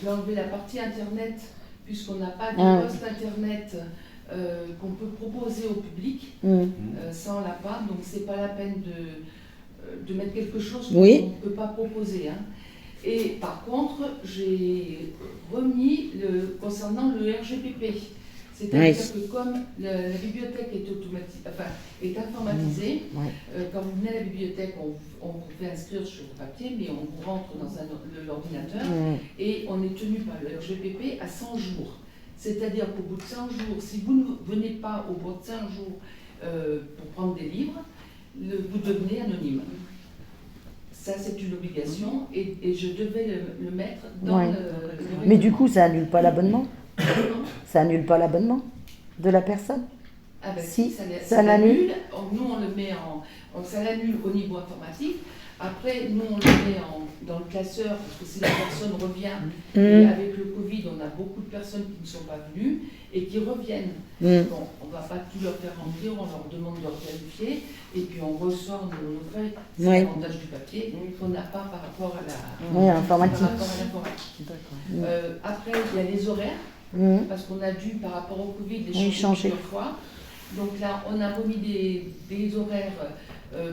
J'ai enlevé la partie Internet, puisqu'on n'a pas de poste Internet qu'on peut proposer au public. Ça, on l'a pas, donc c'est pas la peine de mettre quelque chose qu'on ne peut pas proposer. Hein. Et par contre, j'ai remis concernant le RGPP. C'est-à-dire que comme la bibliothèque est informatisée, quand vous venez à la bibliothèque, on vous fait inscrire sur le papier, mais on vous rentre dans l'ordinateur et on est tenu par le RGPP à 100 jours. C'est-à-dire qu'au bout de 100 jours, si vous ne venez pas au bout de 5 jours pour prendre des livres, vous devenez anonyme. Ça, c'est une obligation et je devais le mettre dans le Mais du coup, ça annule pas l'abonnement? Ça annule pas l'abonnement de la personne? Ah ben si, ça l'annule. Nous, on le met ça l'annule au niveau informatique. Après, nous, on le met dans le classeur, parce que si la personne revient, et avec le Covid, on a beaucoup de personnes qui ne sont pas venues et qui reviennent. Bon, on ne va pas tout leur faire remplir, on leur demande de vérifier, et puis on ressort nos frais, c'est l'avantage du papier, qu'on n'a pas par rapport à informatique. Après, il y a les horaires, parce qu'on a dû, par rapport au Covid, les changer plusieurs fois. Donc là, on a remis des horaires.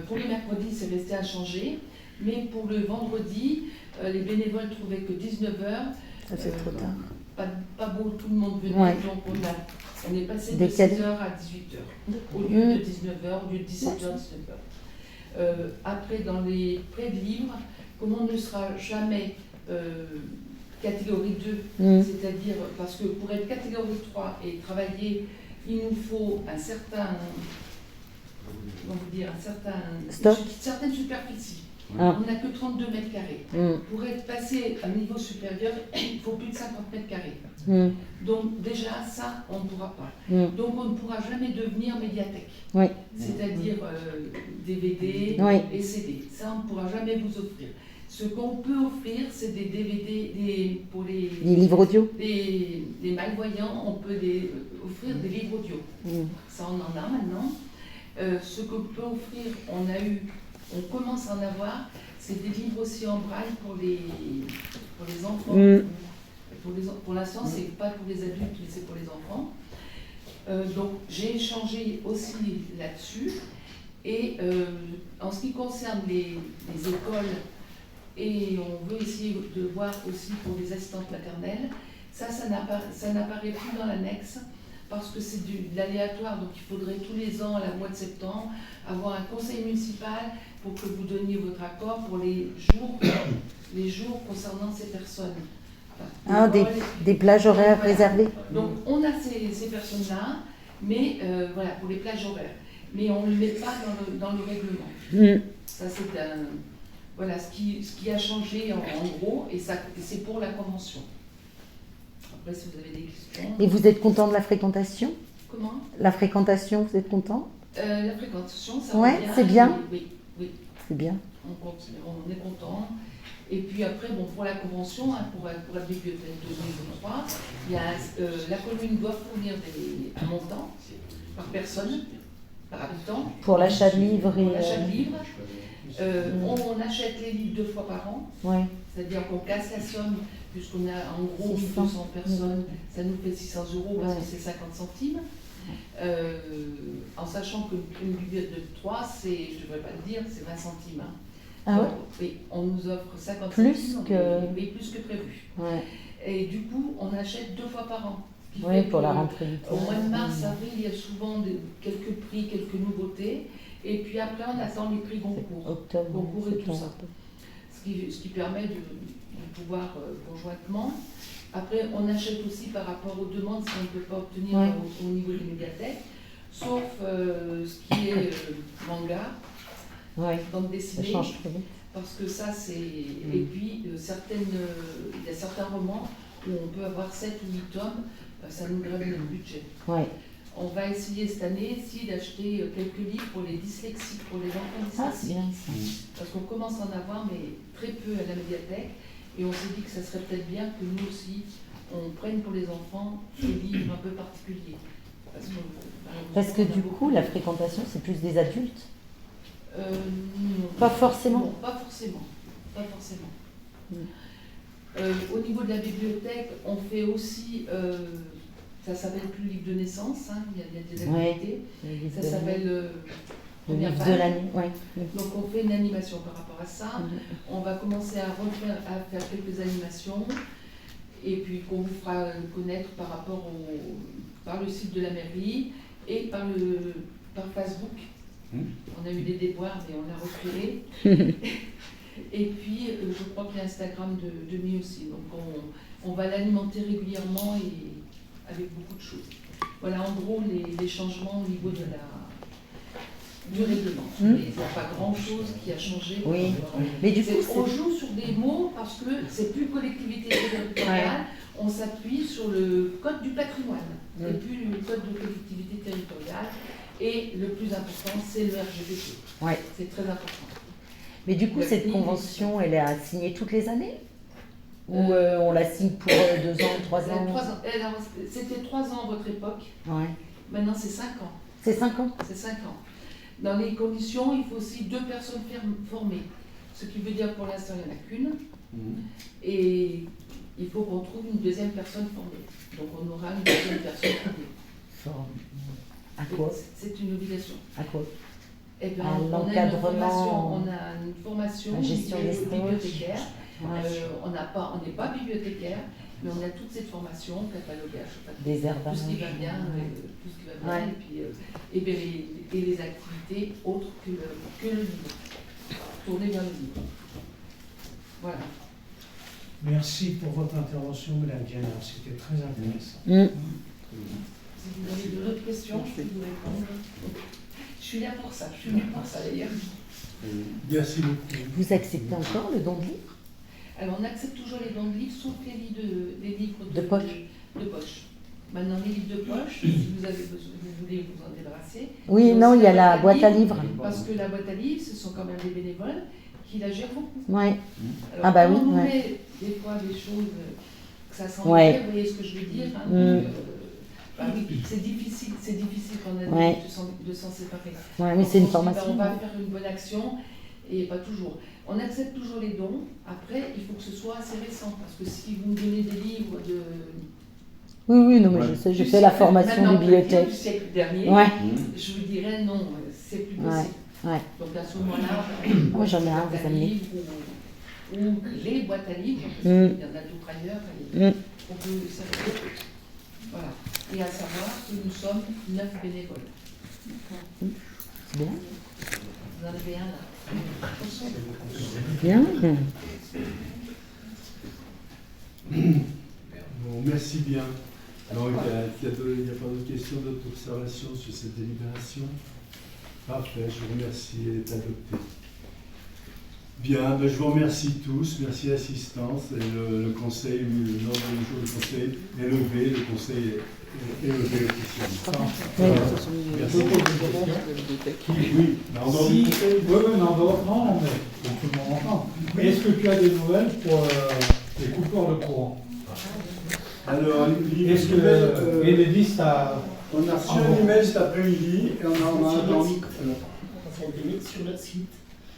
Pour les mercredis, c'est resté inchangé, mais pour le vendredi, les bénévoles trouvaient que 19h, c'est trop tard. Pas beau, tout le monde venait, donc on est passé de 16h à 18h, au lieu de 19h, au lieu de 17h, 19h. Après, dans les prêts de livres, comme on ne sera jamais catégorie 2, c'est-à-dire, parce que pour être catégorie 3 et travailler, il nous faut un certain... certaines superficies. On n'a que 32 mètres carrés. Pour être passé à un niveau supérieur, il faut plus de 50 mètres carrés. Donc déjà, ça, on ne pourra pas. Donc on ne pourra jamais devenir médiathèque. C'est-à-dire DVD et CD. Ça, on ne pourra jamais vous offrir. Ce qu'on peut offrir, c'est des DVD, pour les livres audio. Les malvoyants, on peut offrir des livres audio. Ça, on en a maintenant. Ce qu'on peut offrir, on commence à en avoir, c'est des livres aussi en braille pour les enfants. Pour l'instant, c'est pas pour les adultes, mais c'est pour les enfants. Donc, j'ai échangé aussi là-dessus. Et en ce qui concerne les écoles, et on veut essayer de voir aussi pour les assistantes maternelles, ça n'apparaît plus dans l'annexe. Parce que c'est de l'aléatoire, donc il faudrait tous les ans, à la mois de septembre, avoir un conseil municipal pour que vous donniez votre accord pour les jours concernant ces personnes. Enfin, des plages horaires réservées. Donc on a ces personnes-là, mais voilà, pour les plages horaires. Mais on ne le met pas dans le règlement. Ça, c'est voilà, ce qui a changé en gros, et c'est pour la convention. Après, si vous avez des questions... Et vous êtes content de la fréquentation? Comment? La fréquentation, vous êtes content? La fréquentation, ça va bien. C'est bien? Oui. C'est bien. On est content. Et puis après, bon, pour la convention, hein, pour la bibliothèque de 2003, il y a, la commune doit fournir un montant par personne, par habitant. Pour l'achat de livres Pour l'achat de livres. On achète les livres 2 fois par an. Ouais. C'est-à-dire qu'on casse la somme, puisqu'on a en gros 200 personnes, ça nous fait 600 € parce que c'est 50 centimes. En sachant qu'une bibliothèque de 3, c'est, je ne devrais pas le dire, c'est 20 centimes. Hein. Ah ouais. Donc, oui, on nous offre 50 plus centimes, mais plus que prévu. Ouais. Et du coup, on achète 2 fois par an. Oui, pour la rentrée. Au mois de mars, avril, il y a souvent quelques prix, quelques nouveautés. Et puis après, on attend les prix Goncourt. Octobre, Goncourt et tout ça. Ce qui permet de pouvoir conjointement. Après, on achète aussi par rapport aux demandes si on ne peut pas obtenir au niveau des médiathèques, sauf ce qui est manga, bande dessinée. Ça change très vite. Parce que ça, c'est. Et puis, il y a certains romans où on peut avoir 7 ou 8 tomes, ça nous grève notre budget. Ouais. On va essayer cette année d'acheter quelques livres pour les dyslexiques, pour les enfants dyslexiques. Ah, c'est bien ça. Parce qu'on commence à en avoir, mais très peu à la médiathèque. Et on s'est dit que ça serait peut-être bien que nous aussi, on prenne pour les enfants des livres un peu particuliers. Parce que du coup, la fréquentation, c'est plus des adultes? Non. Pas forcément. Non, pas forcément. Pas forcément. Au niveau de la bibliothèque, on fait aussi, ça s'appelle plus livre de naissance, hein, il y a des activités. Ça s'appelle le livre de l'année. Ouais. Donc on fait une animation par rapport à ça. On va commencer à faire quelques animations et puis qu'on vous fera connaître par le site de la mairie et par Facebook. On a eu des déboires, mais on a reculé. Et puis, je crois qu'il y a Instagram de Mi aussi. Donc, on va l'alimenter régulièrement et avec beaucoup de choses. Voilà, en gros, les changements au niveau du règlement. Il n'y a pas grand-chose qui a changé. Oui. Mais du coup, on joue sur des mots parce que c'est plus collectivité territoriale. On s'appuie sur le code du patrimoine et plus le code de collectivité territoriale. Et le plus important, c'est le RGPD. Ouais. C'est très important. Mais du coup, cette convention, elle est à signer toutes les années? Ou on la signe pour 2 ans, 3 ans? 3 ans. C'était 3 ans à votre époque. Ouais. Maintenant, c'est 5 ans. C'est 5 ans? C'est 5 ans. Dans les conditions, il faut aussi 2 personnes formées. Ce qui veut dire pour l'instant, il n'y en a qu'une. Et il faut qu'on trouve une deuxième personne formée. Donc, on aura une deuxième personne formée. À quoi? C'est une obligation. À quoi? Eh bien, à l'encadrement. On a une formation la gestion des bibliothécaire. On n'est pas bibliothécaire, mais on a toute cette formation, catalogage, des herbages, tout ce qui va bien, et puis et les activités autres que le livre. Tourner vers le livre. Voilà. Merci pour votre intervention, Madame Diana. C'était très intéressant. Si vous avez d'autres questions, je peux vous répondre. Je suis là pour ça, je suis là pour ça d'ailleurs. Merci beaucoup. Vous acceptez encore le don de livres? Alors on accepte toujours les dons de livres, sauf les livres de poche. Maintenant les livres de poche, si vous avez besoin, vous voulez vous en débarrasser. Oui, non, il y a la boîte à livres. Parce que la boîte à livres, ce sont quand même des bénévoles qui la gèrent beaucoup. Ouais. Alors, ah bah oui. On met des fois des choses que ça sent bien, vous voyez ce que je veux dire. Hein, c'est difficile quand on a de s'en séparer. Ouais, mais c'est une formation. On va faire une bonne action et pas toujours. On accepte toujours les dons. Après, il faut que ce soit assez récent parce que si vous me donnez des livres de... Oui, non, mais je sais, j'ai fait la formation bibliothèque. Du siècle dernier, je vous dirais non, c'est plus possible. Donc à ce moment-là, moi j'en ai un, vous amenez. Ou les boîtes à livres, parce qu'il y en a d'autres ailleurs, et on peut servir. Voilà. Et à savoir que nous sommes 9 bénévoles. C'est bien. Vous en avez un là. Bien. Bon, merci bien. Donc, il n'y a pas d'autres questions, d'autres observations sur cette délibération? Parfait, je vous remercie, elle est adoptée. Bien, ben, je vous remercie tous, merci l'assistance et le conseil, l'ordre du jour du conseil est levé, le conseil est levé officiellement. Merci. Oui, mais en dehors, non, mais tout le monde entend. Est-ce que tu as des nouvelles pour les coupeurs de courant? Alors, Est-ce que Enedis a... on a reçu un email cet après-midi et on en a attendu. Ça a été mis sur le site.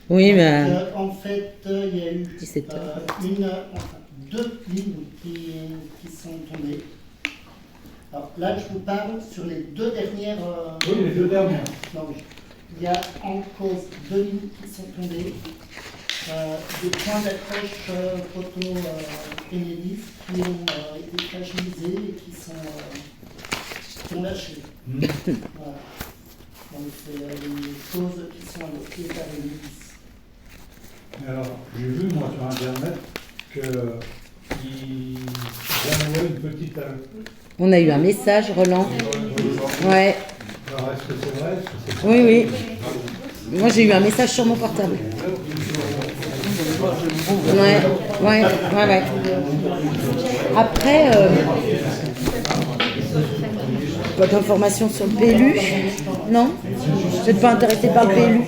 Oui, mais... En fait, il y a eu 17 heures. deux lignes qui sont tombées. Alors là, je vous parle sur les deux dernières. Oui, les deux dernières. Non, il y a en cause deux lignes qui sont tombées. Des points d'accroche photo Enedis qui ont été fragilisés et qui ont lâché. Voilà. Donc c'est des choses qui sont allocées par Enedis. Alors, j'ai vu, moi, sur Internet, qu'ils renouaient une petite... On a eu un message, Roland. Ouais. Alors, est-ce que c'est vrai? Oui, oui. Moi, j'ai eu un message sur mon portable. Ouais. Après, pas d'informations sur le PLU? Non? Vous n'êtes pas intéressé par le PLU?